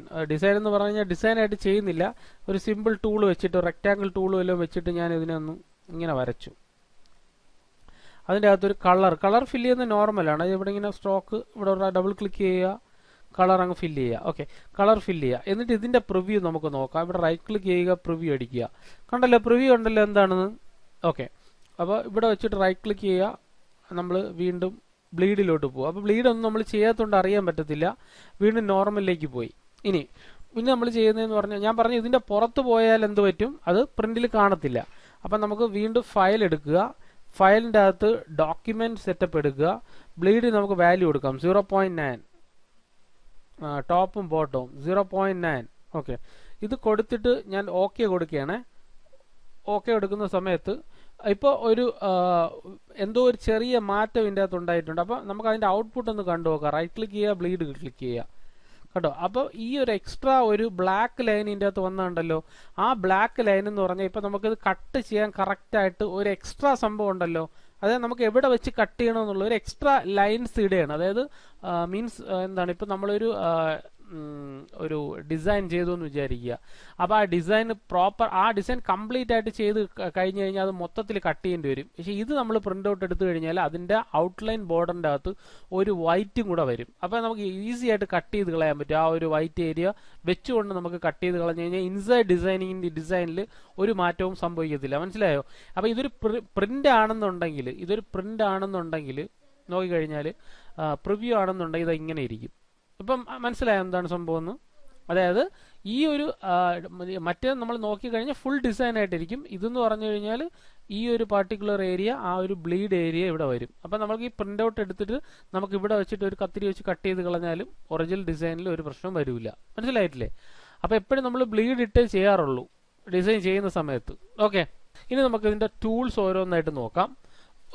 എന്ന് പറഞ്ഞു കഴിഞ്ഞാൽ ഡിസൈനായിട്ട് ചെയ്യുന്നില്ല, ഒരു സിമ്പിൾ ടൂൾ വെച്ചിട്ട് റെക്റ്റാങ്കിൾ ടൂൾ വല്ലതും വെച്ചിട്ട് ഞാൻ ഇതിനൊന്ന് ഇങ്ങനെ വരച്ചു. അതിൻ്റെ അകത്തൊരു കളർ ഫില്ല് ചെയ്യുന്നത് നോർമലാണ്. ഇവിടെ ഇങ്ങനെ സ്ട്രോക്ക് ഇവിടെ ഡബിൾ ക്ലിക്ക് ചെയ്യുക, കളർ അങ്ങ് ഫില്ല് ചെയ്യുക. ഓക്കെ, കളർ ഫില്ല് ചെയ്യുക. എന്നിട്ട് ഇതിൻ്റെ പ്രിവ്യൂ നമുക്ക് നോക്കാം. ഇവിടെ റൈറ്റ് ക്ലിക്ക് ചെയ്യുക, പ്രിവ്യൂ അടിക്കുക. കണ്ടല്ലോ പ്രിവ്യൂ ഉണ്ടല്ലോ എന്താണെന്ന്. ഓക്കെ, അപ്പോൾ ഇവിടെ വെച്ചിട്ട് റൈറ്റ് ക്ലിക്ക് ചെയ്യുക, നമ്മൾ വീണ്ടും ബ്ലീഡിലോട്ട് പോകും. അപ്പോൾ ബ്ലീഡൊന്നും നമ്മൾ ചെയ്യാത്തതുകൊണ്ട് അറിയാൻ പറ്റത്തില്ല. വീണ്ടും നോർമലിലേക്ക് പോയി. ഇനി നമ്മൾ ചെയ്യുന്നതെന്ന് പറഞ്ഞാൽ ഞാൻ പറഞ്ഞു ഇതിൻ്റെ പുറത്ത് പോയാൽ എന്ത് പറ്റും, അത് പ്രിന്റിൽ കാണത്തില്ല. അപ്പം നമുക്ക് വീണ്ടും ഫയൽ എടുക്കുക, ഫയലിൻ്റെ അകത്ത് ഡോക്യുമെന്റ് സെറ്റപ്പ് എടുക്കുക, ബ്ലീഡ് നമുക്ക് വാല്യൂ കൊടുക്കാം 0.9, ടോപ്പും ബോട്ടവും 0.9. ഓക്കെ, ഇത് കൊടുത്തിട്ട് ഞാൻ ഓക്കെ കൊടുക്കുകയാണ്. ഓക്കെ കൊടുക്കുന്ന സമയത്ത് ഇപ്പോൾ എന്തോ ഒരു ചെറിയ മാറ്റം ഇതിൻ്റെ അകത്ത് ഉണ്ടായിട്ടുണ്ട്. അപ്പോൾ നമുക്ക് അതിൻ്റെ ഔട്ട്പുട്ട് ഒന്ന് കണ്ടു നോക്കാം. റൈറ്റ് ക്ലിക്ക് ചെയ്യുക, ബ്ലീഡ് ക്ലിക്ക് ചെയ്യുക, കേട്ടോ. അപ്പോൾ ഈ ഒരു എക്സ്ട്രാ ഒരു ബ്ലാക്ക് ലൈൻ ഇതിൻ്റെ അകത്ത് വന്നുണ്ടല്ലോ, ആ ബ്ലാക്ക് ലൈൻ എന്ന് പറഞ്ഞാൽ ഇപ്പോൾ നമുക്കിത് കട്ട് ചെയ്യാൻ കറക്റ്റായിട്ട് ഒരു എക്സ്ട്രാ സംഭവം ഉണ്ടല്ലോ, അതായത് നമുക്ക് എവിടെ വെച്ച് കട്ട് ചെയ്യണമെന്നുള്ള ഒരു എക്സ്ട്രാ ലൈൻസ് ഇടുകയാണ്. അതായത് മീൻസ് എന്താണ്, ഇപ്പം നമ്മളൊരു ഒരു ഡിസൈൻ ചെയ്തു എന്ന് വിചാരിക്കുക. അപ്പോൾ ആ ഡിസൈൻ ഡിസൈൻ കംപ്ലീറ്റ് ആയിട്ട് ചെയ്ത് കഴിഞ്ഞ് കഴിഞ്ഞാൽ അത് മൊത്തത്തിൽ കട്ട് ചെയ്യേണ്ടി വരും. പക്ഷേ ഇത് നമ്മൾ പ്രിൻ്റ് ഔട്ട് എടുത്തു കഴിഞ്ഞാൽ അതിൻ്റെ ഔട്ട്ലൈൻ ബോർഡറിൻ്റെ അകത്ത് ഒരു വൈറ്റും കൂടെ വരും. അപ്പോൾ നമുക്ക് ഈസി ആയിട്ട് കട്ട് ചെയ്ത് കളയാൻ പറ്റും. ആ ഒരു വൈറ്റ് ഏരിയ വെച്ചുകൊണ്ട് നമുക്ക് കട്ട് ചെയ്ത് കളഞ്ഞു കഴിഞ്ഞാൽ ഇൻസൈഡ് ഡിസൈനിൽ ഒരു മാറ്റവും സംഭവിക്കത്തില്ല. മനസ്സിലായോ? അപ്പോൾ ഇതൊരു പ്രിൻ്റ് ആണെന്നുണ്ടെങ്കിൽ നോക്കിക്കഴിഞ്ഞാൽ പ്രിവ്യൂ ആണെന്നുണ്ടെങ്കിൽ ഇത് ഇങ്ങനെ ഇരിക്കും. ഇപ്പം മനസ്സിലായോ എന്താണ് സംഭവം എന്ന്? അതായത് ഈ ഒരു മറ്റേ നമ്മൾ നോക്കിക്കഴിഞ്ഞാൽ ഫുൾ ഡിസൈൻ ആയിട്ടിരിക്കും. ഇതെന്ന് പറഞ്ഞു കഴിഞ്ഞാൽ ഈ ഒരു പർട്ടിക്കുലർ ഏരിയ, ആ ഒരു ബ്ലീഡ് ഏരിയ ഇവിടെ വരും. അപ്പം നമുക്ക് ഈ പ്രിൻ്റ് ഔട്ട് എടുത്തിട്ട് നമുക്ക് ഇവിടെ വെച്ചിട്ട് ഒരു കത്തിരി വെച്ച് കട്ട് ചെയ്ത് കളഞ്ഞാലും ഒറിജിനൽ ഡിസൈനിൽ ഒരു പ്രശ്നം വരില്ല. മനസ്സിലായിട്ടില്ലേ? അപ്പോൾ എപ്പോഴും നമ്മൾ ബ്ലീഡ് ഇട്ടേ ചെയ്യാറുള്ളൂ ഡിസൈൻ ചെയ്യുന്ന സമയത്ത്. ഓക്കെ, ഇനി നമുക്ക് ഇതിൻ്റെ ടൂൾസ് ഓരോന്നായിട്ട് നോക്കാം.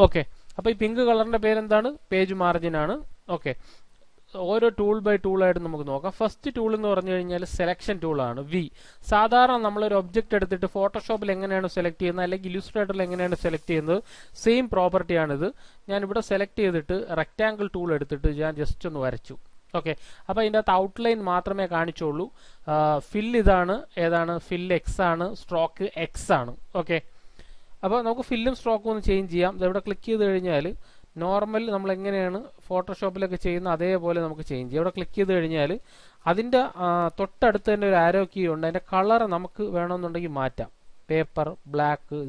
ഓക്കെ, അപ്പോൾ ഈ പിങ്ക് കളറിൻ്റെ പേരെന്താണ്? പേജ് മാർജിൻ ആണ്. ഓക്കെ, ഓരോ ടൂൾ ബൈ ടൂളായിട്ട് നമുക്ക് നോക്കാം. ഫസ്റ്റ് ടൂൾ എന്ന് പറഞ്ഞു കഴിഞ്ഞാൽ സെലക്ഷൻ ടൂളാണ്. സാധാരണ നമ്മളൊരു ഒബ്ജക്റ്റ് എടുത്തിട്ട് ഫോട്ടോഷോപ്പിൽ എങ്ങനെയാണ് സെലക്ട് ചെയ്യുന്നത് അല്ലെങ്കിൽ ഇല്ലുസ്ട്രേറ്ററിൽ എങ്ങനെയാണ് സെലക്ട് ചെയ്യുന്നത്, സെയിം പ്രോപ്പർട്ടിയാണിത്. ഞാനിവിടെ സെലക്ട് ചെയ്തിട്ട് റെക്റ്റാങ്കിൾ ടൂൾ എടുത്തിട്ട് ഞാൻ ജസ്റ്റ് ഒന്ന് വരച്ചു. ഓക്കെ, അപ്പോൾ ഇതിൻ്റെ അകത്ത് ഔട്ട്ലൈൻ മാത്രമേ കാണിച്ചുള്ളൂ. ഏതാണ് ഫിൽ എക്സ് ആണ്, സ്ട്രോക്ക് എക്സ് ആണ്. ഓക്കെ, അപ്പോൾ നമുക്ക് ഫില്ലും സ്ട്രോക്കും ഒന്ന് ചേഞ്ച് ചെയ്യാം. ഇവിടെ ക്ലിക്ക് ചെയ്ത് കഴിഞ്ഞാൽ നോർമൽ നമ്മൾ എങ്ങനെയാണ് ഫോട്ടോഷോപ്പിലൊക്കെ ചെയ്യുന്ന അതേപോലെ നമുക്ക് ചേഞ്ച് ചെയ്യാം. ഇവിടെ ക്ലിക്ക് ചെയ്ത് കഴിഞ്ഞാൽ അതിൻ്റെ തൊട്ടടുത്ത് തന്നെ ഒരു ആരോ കീ ഉണ്ട്. അതിൻ്റെ കളർ നമുക്ക് വേണമെന്നുണ്ടെങ്കിൽ മാറ്റാം. പേപ്പർ, ബ്ലാക്ക്,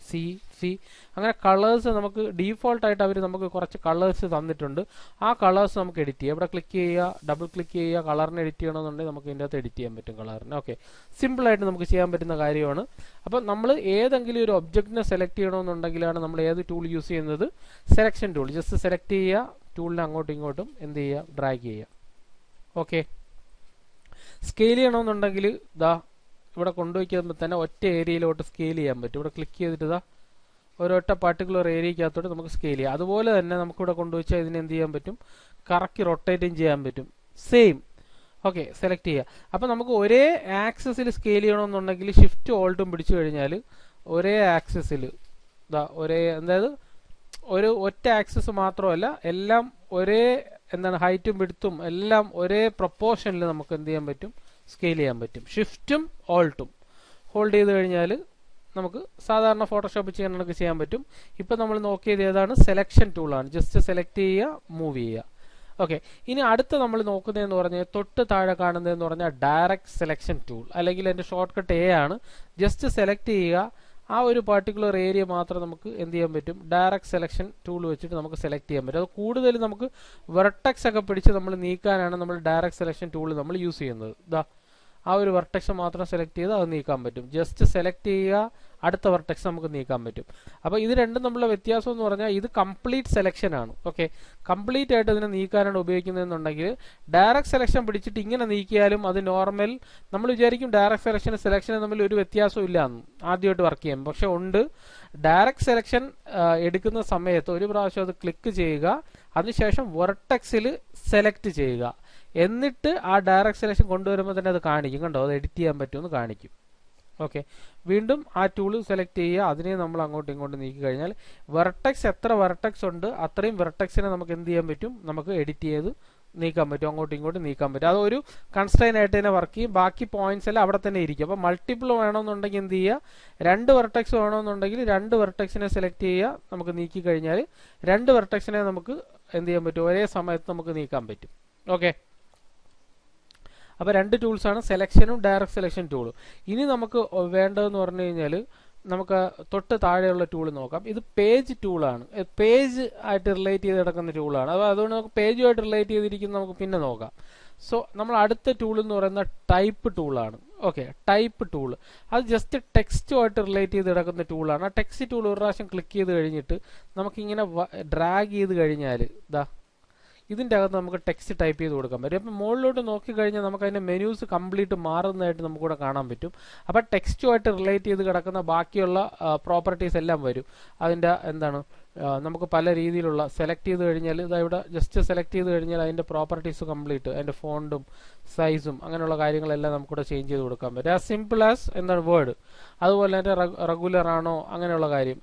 സി അങ്ങനെ കളേഴ്സ് നമുക്ക് ഡീഫോൾട്ടായിട്ട് അവർ നമുക്ക് കുറച്ച് കളേഴ്സ് തന്നിട്ടുണ്ട്. ആ കളേഴ്സ് നമുക്ക് എഡിറ്റ് ചെയ്യാം. ഇവിടെ ക്ലിക്ക് ചെയ്യുക, ഡബിൾ ക്ലിക്ക് ചെയ്യുക. കളറിന് എഡിറ്റ് ചെയ്യണമെന്നുണ്ടെങ്കിൽ നമുക്ക് ഇതിൻ്റെ അകത്ത് എഡിറ്റ് ചെയ്യാൻ പറ്റും കളറിന്. ഓക്കെ, സിമ്പിളായിട്ട് നമുക്ക് ചെയ്യാൻ പറ്റുന്ന കാര്യമാണ്. അപ്പം നമ്മൾ ഏതെങ്കിലും ഒരു ഒബ്ജക്റ്റിനെ സെലക്ട് ചെയ്യണമെന്നുണ്ടെങ്കിലാണ് നമ്മൾ ഏത് ടൂൾ യൂസ് ചെയ്യുന്നത്? Selection tool. ജസ്റ്റ് സെലക്ട് ചെയ്യുക, ടൂളിനെ അങ്ങോട്ടും ഇങ്ങോട്ടും എന്ത് ചെയ്യുക? ഡ്രാഗ് ചെയ്യുക. ഓക്കെ, സ്കെയിൽ ചെയ്യണമെന്നുണ്ടെങ്കിൽ ഇവിടെ കൊണ്ടുവയ്ക്കുമ്പോൾ തന്നെ ഒറ്റ ഏരിയയിലോട്ട് സ്കെയിൽ ചെയ്യാൻ പറ്റും. ഇവിടെ ക്ലിക്ക് ചെയ്തിട്ട് ഒരൊറ്റ പർട്ടിക്കുലർ ഏരിയക്കകത്തോട്ട് നമുക്ക് സ്കെയിൽ ചെയ്യാം. അതുപോലെ തന്നെ നമുക്കിവിടെ കൊണ്ടുവച്ചാൽ ഇതിന് എന്ത് ചെയ്യാൻ പറ്റും? കറക്കി റൊട്ടേറ്റും ചെയ്യാൻ പറ്റും. സെയിം. ഓക്കെ, സെലക്ട് ചെയ്യുക. അപ്പം നമുക്ക് ഒരേ ആക്സസിൽ സ്കെയിൽ ചെയ്യണമെന്നുണ്ടെങ്കിൽ ഷിഫ്റ്റ് ഓൾട്ടും പിടിച്ചു കഴിഞ്ഞാൽ ഒരേ ആക്സസിൽ അതായത് ഒറ്റ ആക്സസ് മാത്രമല്ല, എല്ലാം ഒരേ ഹൈറ്റും വിഡ്ത്തും എല്ലാം ഒരേ പ്രൊപ്പോർഷനിൽ നമുക്ക് എന്ത് ചെയ്യാൻ പറ്റും? സ്കെയിൽ ചെയ്യാൻ പറ്റും. ഷിഫ്റ്റും ഓൾട്ടും ഹോൾഡ് ചെയ്ത് കഴിഞ്ഞാൽ നമുക്ക് സാധാരണ ഫോട്ടോഷോപ്പ് ചെയ്യാനൊക്കെ ചെയ്യാൻ പറ്റും. ഇപ്പം നമ്മൾ നോക്കിയത് ഏതാണ്? സെലക്ഷൻ ടൂളാണ്. ജസ്റ്റ് സെലക്ട് ചെയ്യുക, മൂവ് ചെയ്യുക. ഓക്കെ, ഇനി അടുത്ത നമ്മൾ നോക്കുന്നതെന്ന് പറഞ്ഞാൽ തൊട്ട് താഴെ കാണുന്നതെന്ന് പറഞ്ഞാൽ ഡയറക്റ്റ് സെലക്ഷൻ ടൂൾ, അല്ലെങ്കിൽ എൻ്റെ ഷോർട്ട് കട്ട് ആണ്. ജസ്റ്റ് സെലക്ട് ചെയ്യുക, ആ ഒരു പർട്ടിക്കുലർ ഏരിയ മാത്രം നമുക്ക് എന്ത് ചെയ്യാൻ പറ്റും? ഡയറക്റ്റ് സെലക്ഷൻ ടൂൾ വെച്ചിട്ട് നമുക്ക് സെലക്ട് ചെയ്യാൻ പറ്റും. അത് കൂടുതൽ നമുക്ക് വെർട്ടെക്സ് ഒക്കെ പിടിച്ച് നമ്മൾ നീക്കാനാണ് നമ്മൾ ഡയറക്റ്റ് സെലക്ഷൻ ടൂൾ നമ്മൾ യൂസ് ചെയ്യുന്നത്. ആ ഒരു വെർട്ടെക്സ് മാത്രം സെലക്ട് ചെയ്ത് അത് നീക്കാൻ പറ്റും. ജസ്റ്റ് സെലക്ട് ചെയ്യുക, അടുത്ത വെർട്ടെക്സ് നമുക്ക് നീക്കാൻ പറ്റും. അപ്പോൾ ഇത് രണ്ടും തമ്മിലുള്ള വ്യത്യാസം എന്ന് പറഞ്ഞാൽ ഇത് കംപ്ലീറ്റ് സെലക്ഷൻ ആണ്. ഓക്കെ, കംപ്ലീറ്റ് ആയിട്ട് ഇതിനെ നീക്കാനാണ് ഉപയോഗിക്കുന്നതെന്നുണ്ടെങ്കിൽ ഡയറക്റ്റ് സെലക്ഷൻ പിടിച്ചിട്ട് ഇങ്ങനെ നീക്കിയാലും അത് നോർമൽ നമ്മൾ വിചാരിക്കും ഡയറക്റ്റ് സെലക്ഷനും തമ്മിൽ ഒരു വ്യത്യാസവും ഇല്ല എന്ന് ആദ്യമായിട്ട് വർക്ക് ചെയ്യാം. പക്ഷെ ഉണ്ട്. ഡയറക്റ്റ് സെലക്ഷൻ എടുക്കുന്ന സമയത്ത് ഒരു പ്രാവശ്യം അത് ക്ലിക്ക് ചെയ്യുക, അതിനുശേഷം വെർട്ടെക്സിൽ സെലക്ട് ചെയ്യുക, എന്നിട്ട് ആ ഡയറക്റ്റ് സെലക്ഷൻ കൊണ്ടുവരുമ്പോൾ തന്നെ അത് കാണിക്കും. കണ്ടോ, അത് എഡിറ്റ് ചെയ്യാൻ പറ്റുമെന്ന് കാണിക്കും. ഓക്കെ, വീണ്ടും ആ ടൂൾ സെലക്ട് ചെയ്യുക, അതിനെ നമ്മൾ അങ്ങോട്ടും ഇങ്ങോട്ടും നീക്കി കഴിഞ്ഞാൽ എത്ര വെർട്ടെക്സ് ഉണ്ട് അത്രയും വെർട്ടെക്സിനെ നമുക്ക് എന്ത് ചെയ്യാൻ പറ്റും? നമുക്ക് എഡിറ്റ് ചെയ്ത് നീക്കാൻ പറ്റും, അങ്ങോട്ടും ഇങ്ങോട്ടും നീക്കാൻ പറ്റും. അതൊരു കൺസ്ട്രെയിൻ ആയിട്ട് തന്നെ വർക്ക് ചെയ്യും. ബാക്കി പോയിന്റ്സ് എല്ലാം അവിടെ തന്നെ ഇരിക്കും. അപ്പോൾ മൾട്ടിപ്പിൾ വേണമെന്നുണ്ടെങ്കിൽ എന്ത് ചെയ്യുക? 2 വെർട്ടെക്സ് വേണമെന്നുണ്ടെങ്കിൽ 2 വെർട്ടെക്സിനെ സെലക്ട് ചെയ്യുക, നമുക്ക് നീക്കി കഴിഞ്ഞാൽ 2 വെർട്ടെക്സിനെ നമുക്ക് എന്ത് ചെയ്യാൻ പറ്റും? ഒരേ സമയത്ത് നമുക്ക് നീക്കാൻ പറ്റും. ഓക്കെ, അപ്പോൾ 2 ടൂൾസാണ്, സെലക്ഷനും ഡയറക്റ്റ് സെലക്ഷൻ ടൂളും. ഇനി നമുക്ക് വേണ്ടതെന്ന് പറഞ്ഞു കഴിഞ്ഞാൽ നമുക്ക് തൊട്ട് താഴെയുള്ള ടൂൾ നോക്കാം. ഇത് പേജ് ടൂളാണ്. പേജ് ആയിട്ട് റിലേറ്റ് ചെയ്ത് കിടക്കുന്ന ടൂളാണ്. അപ്പോൾ അതുകൊണ്ട് നമുക്ക് പേജുമായിട്ട് റിലേറ്റ് ചെയ്തിരിക്കുന്നത് നമുക്ക് പിന്നെ നോക്കാം. സോ നമ്മൾ അടുത്ത ടൂൾ എന്ന് പറയുന്ന ടൈപ്പ് ടൂളാണ്. ഓക്കെ, ടൈപ്പ് ടൂൾ അത് ജസ്റ്റ് ടെക്സ്റ്റുമായിട്ട് റിലേറ്റ് ചെയ്ത് കിടക്കുന്ന ടൂളാണ്. ആ ടെക്സ്റ്റ് ടൂൾ ഒരു പ്രാവശ്യം ക്ലിക്ക് ചെയ്ത് കഴിഞ്ഞിട്ട് നമുക്കിങ്ങനെ ഡ്രാഗ് ചെയ്ത് കഴിഞ്ഞാൽ ഇതിൻ്റെ അകത്ത് നമുക്ക് ടെക്സ്റ്റ് ടൈപ്പ് ചെയ്ത് കൊടുക്കാൻ പറ്റും. അപ്പം മുകളിലോട്ട് നോക്കിക്കഴിഞ്ഞാൽ നമുക്ക് അതിൻ്റെ മെനൂസ് കംപ്ലീറ്റ് മാറുന്നതായിട്ട് നമുക്കിവിടെ കാണാൻ പറ്റും. അപ്പോൾ ടെക്സ്റ്റുമായിട്ട് റിലേറ്റ് ചെയ്ത് കിടക്കുന്ന ബാക്കിയുള്ള പ്രോപ്പർട്ടീസ് എല്ലാം വരും. അതിൻ്റെ നമുക്ക് പല രീതിയിലുള്ള സെലക്ട് ചെയ്ത് കഴിഞ്ഞാൽ ഇവിടെ ജസ്റ്റ് സെലക്ട് ചെയ്ത് കഴിഞ്ഞാൽ അതിൻ്റെ പ്രോപ്പർട്ടീസ് കംപ്ലീറ്റ്, അതിൻ്റെ ഫോണ്ടും സൈസും അങ്ങനെയുള്ള കാര്യങ്ങളെല്ലാം നമുക്കിവിടെ ചേഞ്ച് ചെയ്ത് കൊടുക്കാൻ പറ്റും. As simple as word. അതുപോലെ തന്നെ റെഗുലർ ആണോ അങ്ങനെയുള്ള കാര്യം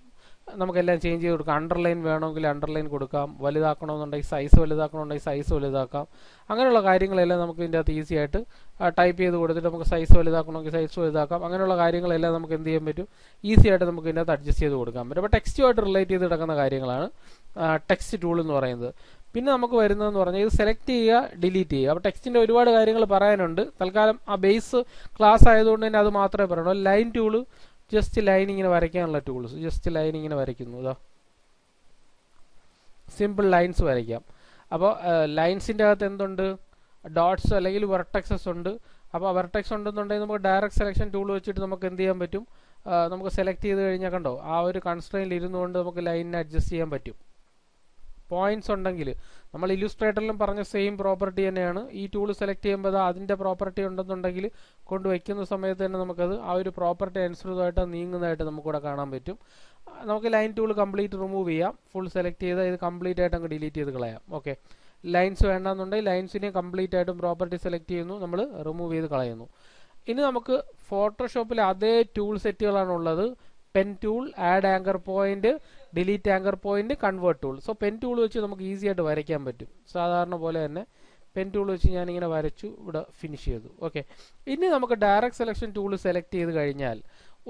നമുക്കെല്ലാം ചേഞ്ച് ചെയ്ത് കൊടുക്കാം. അണ്ടർലൈൻ വേണമെങ്കിൽ അണ്ടർലൈൻ കൊടുക്കാം, വലുതാക്കണമെന്നുണ്ടെങ്കിൽ സൈസ് വലുതാക്കണമെന്നുണ്ടെങ്കിൽ സൈസ് വലുതാക്കാം. അങ്ങനെയുള്ള കാര്യങ്ങളെല്ലാം നമുക്ക് ഇതിൻ്റെ അകത്ത് ഈസി ആയിട്ട് ടൈപ്പ് ചെയ്ത് കൊടുത്തിട്ട് നമുക്ക് സൈസ് വലുതാക്കണമെങ്കിൽ സൈസ് വലുതാക്കാം. അങ്ങനെയുള്ള കാര്യങ്ങളെല്ലാം നമുക്ക് എന്ത് ചെയ്യാൻ പറ്റും, ഈസി ആയിട്ട് നമുക്ക് ഇതിൻ്റെ അകത്ത് അഡ്ജസ്റ്റ് ചെയ്ത് കൊടുക്കാൻ പറ്റും. അപ്പോൾ ടെക്സ്റ്റുമായിട്ട് റിലേറ്റ് ചെയ്ത് കിടക്കുന്ന കാര്യങ്ങളാണ് ടെക്സ്റ്റ് ടൂൾ എന്ന് പറയുന്നത്. പിന്നെ നമുക്ക് വരുന്നതെന്ന് പറഞ്ഞാൽ ഇത് സെലക്ട് ചെയ്യുക, ഡിലീറ്റ് ചെയ്യുക. അപ്പോൾ ടെക്സ്റ്റിൻ്റെ ഒരുപാട് കാര്യങ്ങൾ പറയാനുണ്ട്. തൽക്കാലം ആ ബേസ് ക്ലാസ് ആയതുകൊണ്ട് തന്നെ അത് മാത്രമേ പറയണൂ. ലൈൻ ടൂള് ജസ്റ്റ് ലൈൻ ഇങ്ങനെ വരയ്ക്കാനുള്ള ടൂൾസ്, ജസ്റ്റ് ലൈൻ ഇങ്ങനെ വരയ്ക്കുന്നു. ഇതാ സിമ്പിൾ ലൈൻസ് വരയ്ക്കാം. അപ്പോൾ ലൈൻസിൻ്റെ അകത്ത് എന്തുണ്ട്, ഡോട്ട്സ് അല്ലെങ്കിൽ വെർട്ടക്സസ് ഉണ്ട്. അപ്പോൾ വെർട്ടക്സ് ഉണ്ടെന്നുണ്ടെങ്കിൽ നമുക്ക് ഡയറക്റ്റ് സെലക്ഷൻ ടൂൾ വെച്ചിട്ട് നമുക്ക് എന്ത് ചെയ്യാൻ പറ്റും, നമുക്ക് സെലക്ട് ചെയ്ത് കഴിഞ്ഞാൽ കണ്ടോ ആ ഒരു കൺസ്ട്രെയിനിൽ ഇരുന്നുകൊണ്ട് നമുക്ക് ലൈനിനെ അഡ്ജസ്റ്റ് ചെയ്യാൻ പറ്റും. പോയിന്റ്സ് ഉണ്ടെങ്കിൽ നമ്മൾ ഇല്ലുസ്ട്രേറ്ററിലും പറഞ്ഞ സെയിം പ്രോപ്പർട്ടി തന്നെയാണ്. ഈ ടൂൾ സെലക്ട് ചെയ്യുമ്പോൾ അതിൻ്റെ പ്രോപ്പർട്ടി ഉണ്ടെന്നുണ്ടെങ്കിൽ കൊണ്ടുവയ്ക്കുന്ന സമയത്ത് തന്നെ നമുക്കത് ആ ഒരു പ്രോപ്പർട്ടി അനുസൃതമായിട്ട് നീങ്ങുന്നതായിട്ട് നമുക്കിവിടെ കാണാൻ പറ്റും. നമുക്ക് ലൈൻ ടൂൾ കംപ്ലീറ്റ് റിമൂവ് ചെയ്യാം. ഫുൾ സെലക്ട് ചെയ്താൽ ഇത് കംപ്ലീറ്റ് ആയിട്ട് അങ്ങ് ഡിലീറ്റ് ചെയ്ത് കളയാം. ഓക്കെ, ലൈൻസ് വേണ്ടെന്നുണ്ടെങ്കിൽ ലൈൻസിനെ കംപ്ലീറ്റ് ആയിട്ടും പ്രോപ്പർട്ടി സെലക്ട് ചെയ്യുന്നു, നമ്മൾ റിമൂവ് ചെയ്ത് കളയുന്നു. ഇനി നമുക്ക് ഫോട്ടോഷോപ്പിൽ അതേ ടൂൾ സെറ്റുകളാണ് ഉള്ളത്. Pen tool, add anchor point, delete anchor point, convert tool. So pen tool വെച്ച് നമുക്ക് ഈസി ആയിട്ട് വരയ്ക്കാൻ പറ്റും. സാധാരണ പോലെ തന്നെ പെൻ ടൂൾ വെച്ച് ഞാനിങ്ങനെ വരച്ചു, ഇവിടെ ഫിനിഷ് ചെയ്തു. ഓക്കെ, ഇനി നമുക്ക് ഡയറക്റ്റ് സെലക്ഷൻ ടൂൾ സെലക്ട് ചെയ്ത് കഴിഞ്ഞാൽ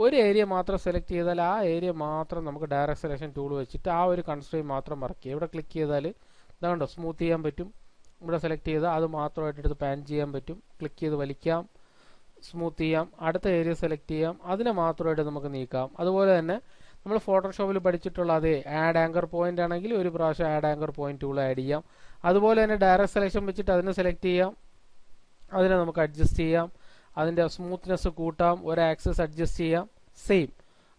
ഒരു ഏരിയ മാത്രം സെലക്ട് ചെയ്താൽ ആ ഏരിയ മാത്രം നമുക്ക് ഡയറക്റ്റ് സെലക്ഷൻ ടൂൾ വെച്ചിട്ട് ആ ഒരു കൺസ്ട്രെയിൻ മാത്രം വർക്ക് ചെയ്യുക. ഇവിടെ ക്ലിക്ക് ചെയ്താൽ ഇതാണ്ടോ സ്മൂത്ത് ചെയ്യാൻ പറ്റും. ഇവിടെ സെലക്ട് ചെയ്താൽ അത് മാത്രമായിട്ട് എടുത്ത് പാൻ ചെയ്യാൻ പറ്റും. ക്ലിക്ക് ചെയ്ത് വലിക്കാം, സ്മൂത്ത് ചെയ്യാം. അടുത്ത ഏരിയ സെലക്ട് ചെയ്യാം, അതിനെ മാത്രമായിട്ട് നമുക്ക് നീക്കാം. അതുപോലെ തന്നെ നമ്മൾ ഫോട്ടോഷോപ്പിൽ പഠിച്ചിട്ടുള്ള അതേ ആഡ് ആങ്കർ പോയിന്റ് ആണെങ്കിൽ ഒരു പ്രാവശ്യം add anchor point tool add ചെയ്യാം. അതുപോലെ തന്നെ ഡയറക്റ്റ് സെലക്ഷൻ വെച്ചിട്ട് അതിനെ സെലക്ട് ചെയ്യാം, അതിനെ നമുക്ക് അഡ്ജസ്റ്റ് ചെയ്യാം, അതിൻ്റെ സ്മൂത്ത്നെസ് കൂട്ടാം, ഒരു ആക്സസ് അഡ്ജസ്റ്റ് ചെയ്യാം. സെയിം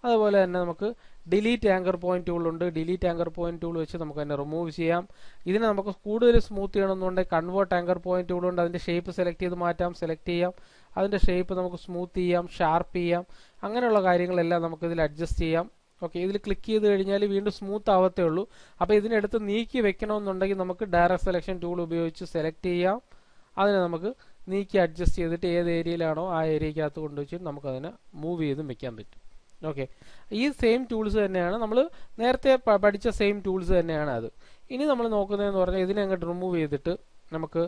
അതുപോലെ തന്നെ നമുക്ക് ഡിലീറ്റ് ആങ്കർ പോയിന്റ് ടൂൾ ഉണ്ട്. ഡിലീറ്റ് ആങ്കർ പോയിന്റ് ടൂൾ വെച്ച് നമുക്ക് തന്നെ റിമൂവ് ചെയ്യാം. ഇതിനെ നമുക്ക് കൂടുതൽ സ്മൂത്ത് ചെയ്യണമെന്നുണ്ടെങ്കിൽ കൺവേർട്ട് ആങ്കർ പോയിന്റ് ടൂൾ ഉണ്ട്. അതിൻ്റെ ഷേപ്പ് സെലക്ട് ചെയ്ത് മാറ്റാം, സെലക്ട് ചെയ്യാം, അതിൻ്റെ ഷേപ്പ് നമുക്ക് സ്മൂത്ത് ചെയ്യാം, ഷാർപ്പ് ചെയ്യാം. അങ്ങനെയുള്ള കാര്യങ്ങളെല്ലാം നമുക്ക് ഇതിൽ അഡ്ജസ്റ്റ് ചെയ്യാം. ഓക്കെ, ഇതിൽ ക്ലിക്ക് ചെയ്ത് കഴിഞ്ഞാൽ വീണ്ടും സ്മൂത്ത് ആവത്തേ ഉള്ളൂ. അപ്പോൾ ഇതിനെടുത്ത് നീക്കി വെക്കണമെന്നുണ്ടെങ്കിൽ നമുക്ക് ഡയറക്റ്റ് സെലക്ഷൻ ടൂൾ ഉപയോഗിച്ച് സെലക്ട് ചെയ്യാം. അതിനെ നമുക്ക് നീക്കി അഡ്ജസ്റ്റ് ചെയ്തിട്ട് ഏത് ഏരിയയിലാണോ ആ ഏരിയക്കകത്ത് കൊണ്ടുവച്ചിട്ട് നമുക്കതിനെ മൂവ് ചെയ്തും വെക്കാൻ പറ്റും. ഓക്കെ, ഈ സെയിം ടൂൾസ് തന്നെയാണ് നമ്മൾ നേരത്തെ പഠിച്ച സെയിം ടൂൾസ് തന്നെയാണ് അത്. ഇനി നമ്മൾ നോക്കുന്നതെന്ന് പറഞ്ഞാൽ ഇതിനെ അങ്ങോട്ട് റിമൂവ് ചെയ്തിട്ട് നമുക്ക്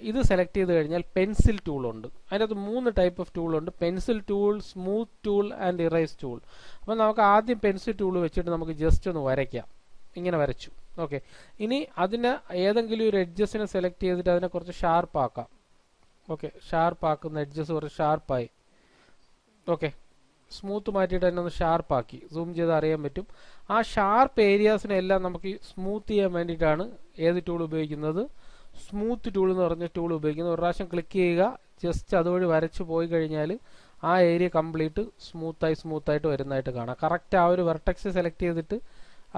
ഇത് സെലക്ട് ചെയ്ത് കഴിഞ്ഞാൽ പെൻസിൽ ടൂൾ ഉണ്ട്. അതിനകത്ത് 3 ടൈപ്പ് ഓഫ് ടൂൾ ഉണ്ട്: pencil tool, smooth tool and erase tool. അപ്പോൾ നമുക്ക് ആദ്യം പെൻസിൽ ടൂൾ വെച്ചിട്ട് നമുക്ക് ജസ്റ്റ് ഒന്ന് വരയ്ക്കാം. ഇങ്ങനെ വരച്ചു. ഓക്കെ, ഇനി അതിന് ഏതെങ്കിലും ഒരു എഡ്ജസിനെ സെലക്ട് ചെയ്തിട്ട് അതിനെ കുറച്ച് ഷാർപ്പ് ആക്കാം. ഓക്കെ, ഷാർപ്പ് ആക്കുന്ന എഡ്ജസ് കുറച്ച് ഷാർപ്പായി. ഓക്കെ, സ്മൂത്ത് മാറ്റിയിട്ട് തന്നെ ഒന്ന് ഷാർപ്പാക്കി സൂം ചെയ്ത് അറിയാൻ പറ്റും. ആ ഷാർപ്പ് ഏരിയാസിനെല്ലാം നമുക്ക് സ്മൂത്ത് ചെയ്യാൻ വേണ്ടിയിട്ടാണ് ഏത് ടൂൾ ഉപയോഗിക്കുന്നത്, സ്മൂത്ത് ടൂൾ എന്ന് പറഞ്ഞ ടൂൾ ഉപയോഗിക്കുന്നത്. ഒരു പ്രാവശ്യം ക്ലിക്ക് ചെയ്യുക, ജസ്റ്റ് അതുവഴി വരച്ച് പോയി കഴിഞ്ഞാൽ ആ ഏരിയ കംപ്ലീറ്റ് സ്മൂത്തായിട്ട് വരുന്നതായിട്ട് കാണാം. കറക്റ്റ് ആ ഒരു വെർട്ടെക്സ് സെലക്ട് ചെയ്തിട്ട്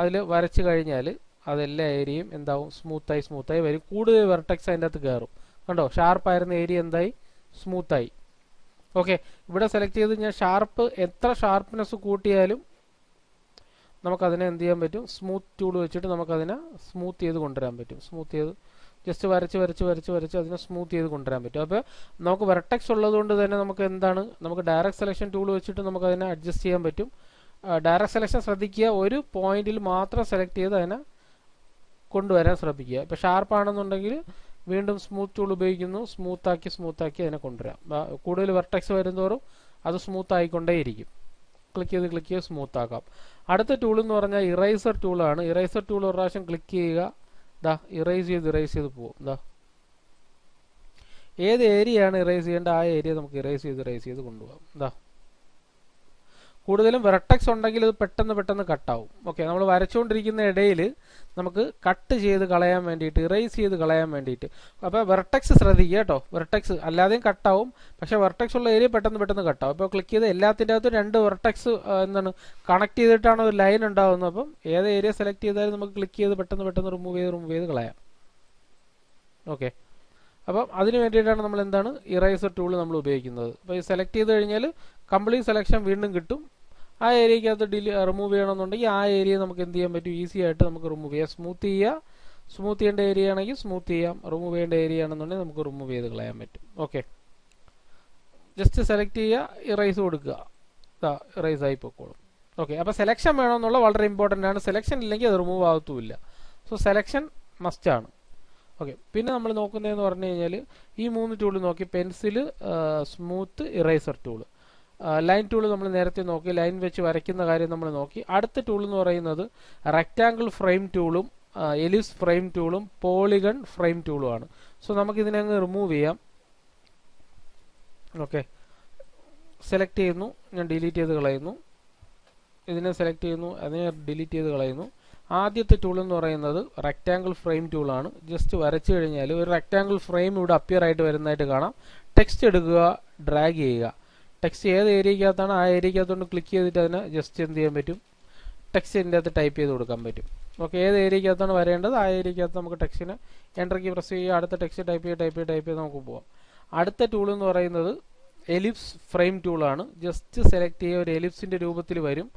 അതിൽ വരച്ച് കഴിഞ്ഞാൽ അതെല്ലാ ഏരിയയും എന്താവും, സ്മൂത്തായി വരും. കൂടുതൽ വെർട്ടെക്സ് അതിൻ്റെ അകത്ത് കയറും. കണ്ടോ, ഷാർപ്പായിരുന്ന ഏരിയ എന്തായി, സ്മൂത്തായി. ഓക്കെ, ഇവിടെ സെലക്ട് ചെയ്ത് ഞാൻ എത്ര ഷാർപ്പ്നെസ് കൂട്ടിയാലും നമുക്കതിനെ എന്ത് ചെയ്യാൻ പറ്റും, സ്മൂത്ത് ടൂൾ വെച്ചിട്ട് നമുക്കതിനെ സ്മൂത്ത് ചെയ്ത് കൊണ്ടുവരാൻ പറ്റും. സ്മൂത്ത് ചെയ്ത് ജസ്റ്റ് വരച്ച് അതിനെ സ്മൂത്ത് ചെയ്ത് കൊണ്ടുവരാൻ പറ്റും. അപ്പോൾ നമുക്ക് വെർട്ടെക്സ് ഉള്ളതുകൊണ്ട് തന്നെ നമുക്ക് എന്താണ്, നമുക്ക് ഡയറക്റ്റ് സെലക്ഷൻ ടൂൾ വെച്ചിട്ട് നമുക്കതിനെ അഡ്ജസ്റ്റ് ചെയ്യാൻ പറ്റും. ഡയറക്റ്റ് സെലക്ഷൻ ശ്രദ്ധിക്കുക, ഒരു പോയിന്റിൽ മാത്രം സെലക്ട് ചെയ്ത് അതിനെ കൊണ്ടുവരാൻ ശ്രദ്ധിക്കുക. ഇപ്പോൾ ഷാർപ്പാണെന്നുണ്ടെങ്കിൽ വീണ്ടും സ്മൂത്ത് ടൂൾ ഉപയോഗിക്കുന്നു, സ്മൂത്താക്കി അതിനെ കൊണ്ടുവരാം. കൂടുതൽ വെർട്ടെക്സ് വരുന്നതോറും അത് സ്മൂത്ത് ആയിക്കൊണ്ടേയിരിക്കും. ക്ലിക്ക് ചെയ്ത് സ്മൂത്ത് ആക്കാം. അടുത്ത ടൂൾ എന്ന് പറഞ്ഞാൽ ഇറേസർ ടൂളാണ്. ഇറേസർ ടൂൾ ഒരു പ്രാവശ്യം ക്ലിക്ക് ചെയ്യുക, ഇറേസ് ചെയ്ത് പോകും. ഏത് ഏരിയയാണ് ഇറേസ് ചെയ്യേണ്ട ആ ഏരിയ നമുക്ക് ഇറേസ് ചെയ്ത് കൊണ്ടുപോകാം. കൂടുതലും വെർട്ടെക്സ് ഉണ്ടെങ്കിൽ ഇത് പെട്ടെന്ന് കട്ടാവും. ഓക്കെ, നമ്മൾ വരച്ചുകൊണ്ടിരിക്കുന്ന ഇടയിൽ നമുക്ക് കട്ട് ചെയ്ത് കളയാൻ വേണ്ടിയിട്ട്, ഇറേസ് ചെയ്ത് കളയാൻ വേണ്ടിയിട്ട്. അപ്പോൾ വെർട്ടെക്സ് ശ്രദ്ധിക്കുക കേട്ടോ, വെർട്ടെക്സ് അല്ലാതെയും കട്ടാവും, പക്ഷേ വെർട്ടെക്സ് ഉള്ള ഏരിയ പെട്ടെന്ന് കട്ടാവും. ഇപ്പോൾ ക്ലിക്ക് ചെയ്ത് എല്ലാത്തിൻ്റെ അകത്തും 2 വെർട്ടെക്സ് കണക്ട് ചെയ്തിട്ടാണ് ഒരു ലൈൻ ഉണ്ടാകുന്നത്. അപ്പം ഏത് ഏരിയ സെലക്ട് ചെയ്താലും നമുക്ക് ക്ലിക്ക് ചെയ്ത് പെട്ടെന്ന് റിമൂവ് ചെയ്ത് കളയാം. ഓക്കെ, അപ്പം അതിന് വേണ്ടിയിട്ടാണ് നമ്മൾ ഇറേസർ ടൂൾ നമ്മൾ ഉപയോഗിക്കുന്നത്. അപ്പോൾ ഈ സെലക്ട് ചെയ്ത് കഴിഞ്ഞാൽ കംപ്ലീറ്റ് സെലക്ഷൻ വീണ്ടും കിട്ടും. ആ ഏരിയക്കകത്ത് റിമൂവ് ചെയ്യണമെന്നുണ്ടെങ്കിൽ ആ ഏരിയ നമുക്ക് എന്ത് ചെയ്യാൻ പറ്റും, ഈസി ആയിട്ട് നമുക്ക് റിമൂവ് ചെയ്യാം. സ്മൂത്ത് ചെയ്യേണ്ട ഏരിയ ആണെങ്കിൽ സ്മൂത്ത് ചെയ്യാം, റിമൂവ് ചെയ്യേണ്ട ഏരിയ ആണെന്നുണ്ടെങ്കിൽ നമുക്ക് റിമൂവ് ചെയ്ത് കളയാൻ പറ്റും. ഓക്കെ, ജസ്റ്റ് സെലക്ട് ചെയ്യുക, ഇറേസ് കൊടുക്കുക, ഇറേസ് ആയി പൊക്കോളും. ഓക്കെ, അപ്പോൾ സെലക്ഷൻ വേണമെന്നുള്ള വളരെ ഇമ്പോർട്ടൻ്റ് ആണ്. സെലക്ഷൻ ഇല്ലെങ്കിൽ അത് റിമൂവ് ആകത്തുമില്ല. സോ സെലക്ഷൻ മസ്റ്റാണ്. ഓക്കെ, പിന്നെ നമ്മൾ നോക്കുന്നതെന്ന് പറഞ്ഞു കഴിഞ്ഞാൽ ഈ 3 ടൂൾ നോക്കി, pencil, smooth, eraser tool. Line tool നമ്മൾ നേരത്തെ നോക്കി, ലൈൻ വെച്ച് വരയ്ക്കുന്ന കാര്യം നമ്മൾ നോക്കി. അടുത്ത ടൂൾ എന്ന് പറയുന്നത് റെക്റ്റാങ്കിൾ ഫ്രെയിം ടൂളും എലിപ്സ് ഫ്രെയിം ടൂളും പോളിഗൺ ഫ്രെയിം ടൂളും ആണ്. സോ നമുക്ക് ഇതിനെ അങ്ങ് റിമൂവ് ചെയ്യാം. ഓക്കെ, സെലക്ട് ചെയ്യുന്നു, ഞാൻ ഡിലീറ്റ് ചെയ്ത് കളയുന്നു. ഇതിനെ സെലക്ട് ചെയ്യുന്നു, അതിനെ ഡിലീറ്റ് ചെയ്ത് കളയുന്നു. ആദ്യത്തെ ടൂൾ എന്ന് പറയുന്നത് റെക്റ്റാങ്കിൾ ഫ്രെയിം ടൂളാണ്. ജസ്റ്റ് വരച്ചു കഴിഞ്ഞാൽ ഒരു റെക്റ്റാങ്കിൾ ഫ്രെയിം ഇവിടെ അപ്പിയർ ആയിട്ട് വരുന്നതായിട്ട് കാണാം. ടെക്സ്റ്റ് എടുക്കുക, ഡ്രാഗ് ചെയ്യുക. ടെക്സ്റ്റ് ഏത് ഏരിയക്കകത്താണ് ആ ഏരിയക്കകത്തോണ്ട് ക്ലിക്ക് ചെയ്തിട്ട് അതിനെ ജസ്റ്റ് എന്ത് ചെയ്യാൻ പറ്റും, ടെക്സ്റ്റ് ഇതിൻ്റെ അകത്ത് ടൈപ്പ് ചെയ്ത് കൊടുക്കാൻ പറ്റും. ഓക്കെ, ഏത് ഏരിയക്കകത്താണ് വരേണ്ടത് ആ ഏരിയക്കകത്ത് നമുക്ക് ടെക്സ്റ്റിനെ എൻ്റർ കീ പ്രസ് ചെയ്യുക, അടുത്ത ടെക്സ്റ്റ് ടൈപ്പ് ചെയ്ത് നമുക്ക് പോവാം. അടുത്ത ടൂൾ എന്ന് പറയുന്നത് എലിപ്സ് ഫ്രെയിം ടൂളാണ്. ജസ്റ്റ് സെലക്ട് ചെയ്യുക, ഒരു എലിപ്സിൻ്റെ രൂപത്തിൽ വരും.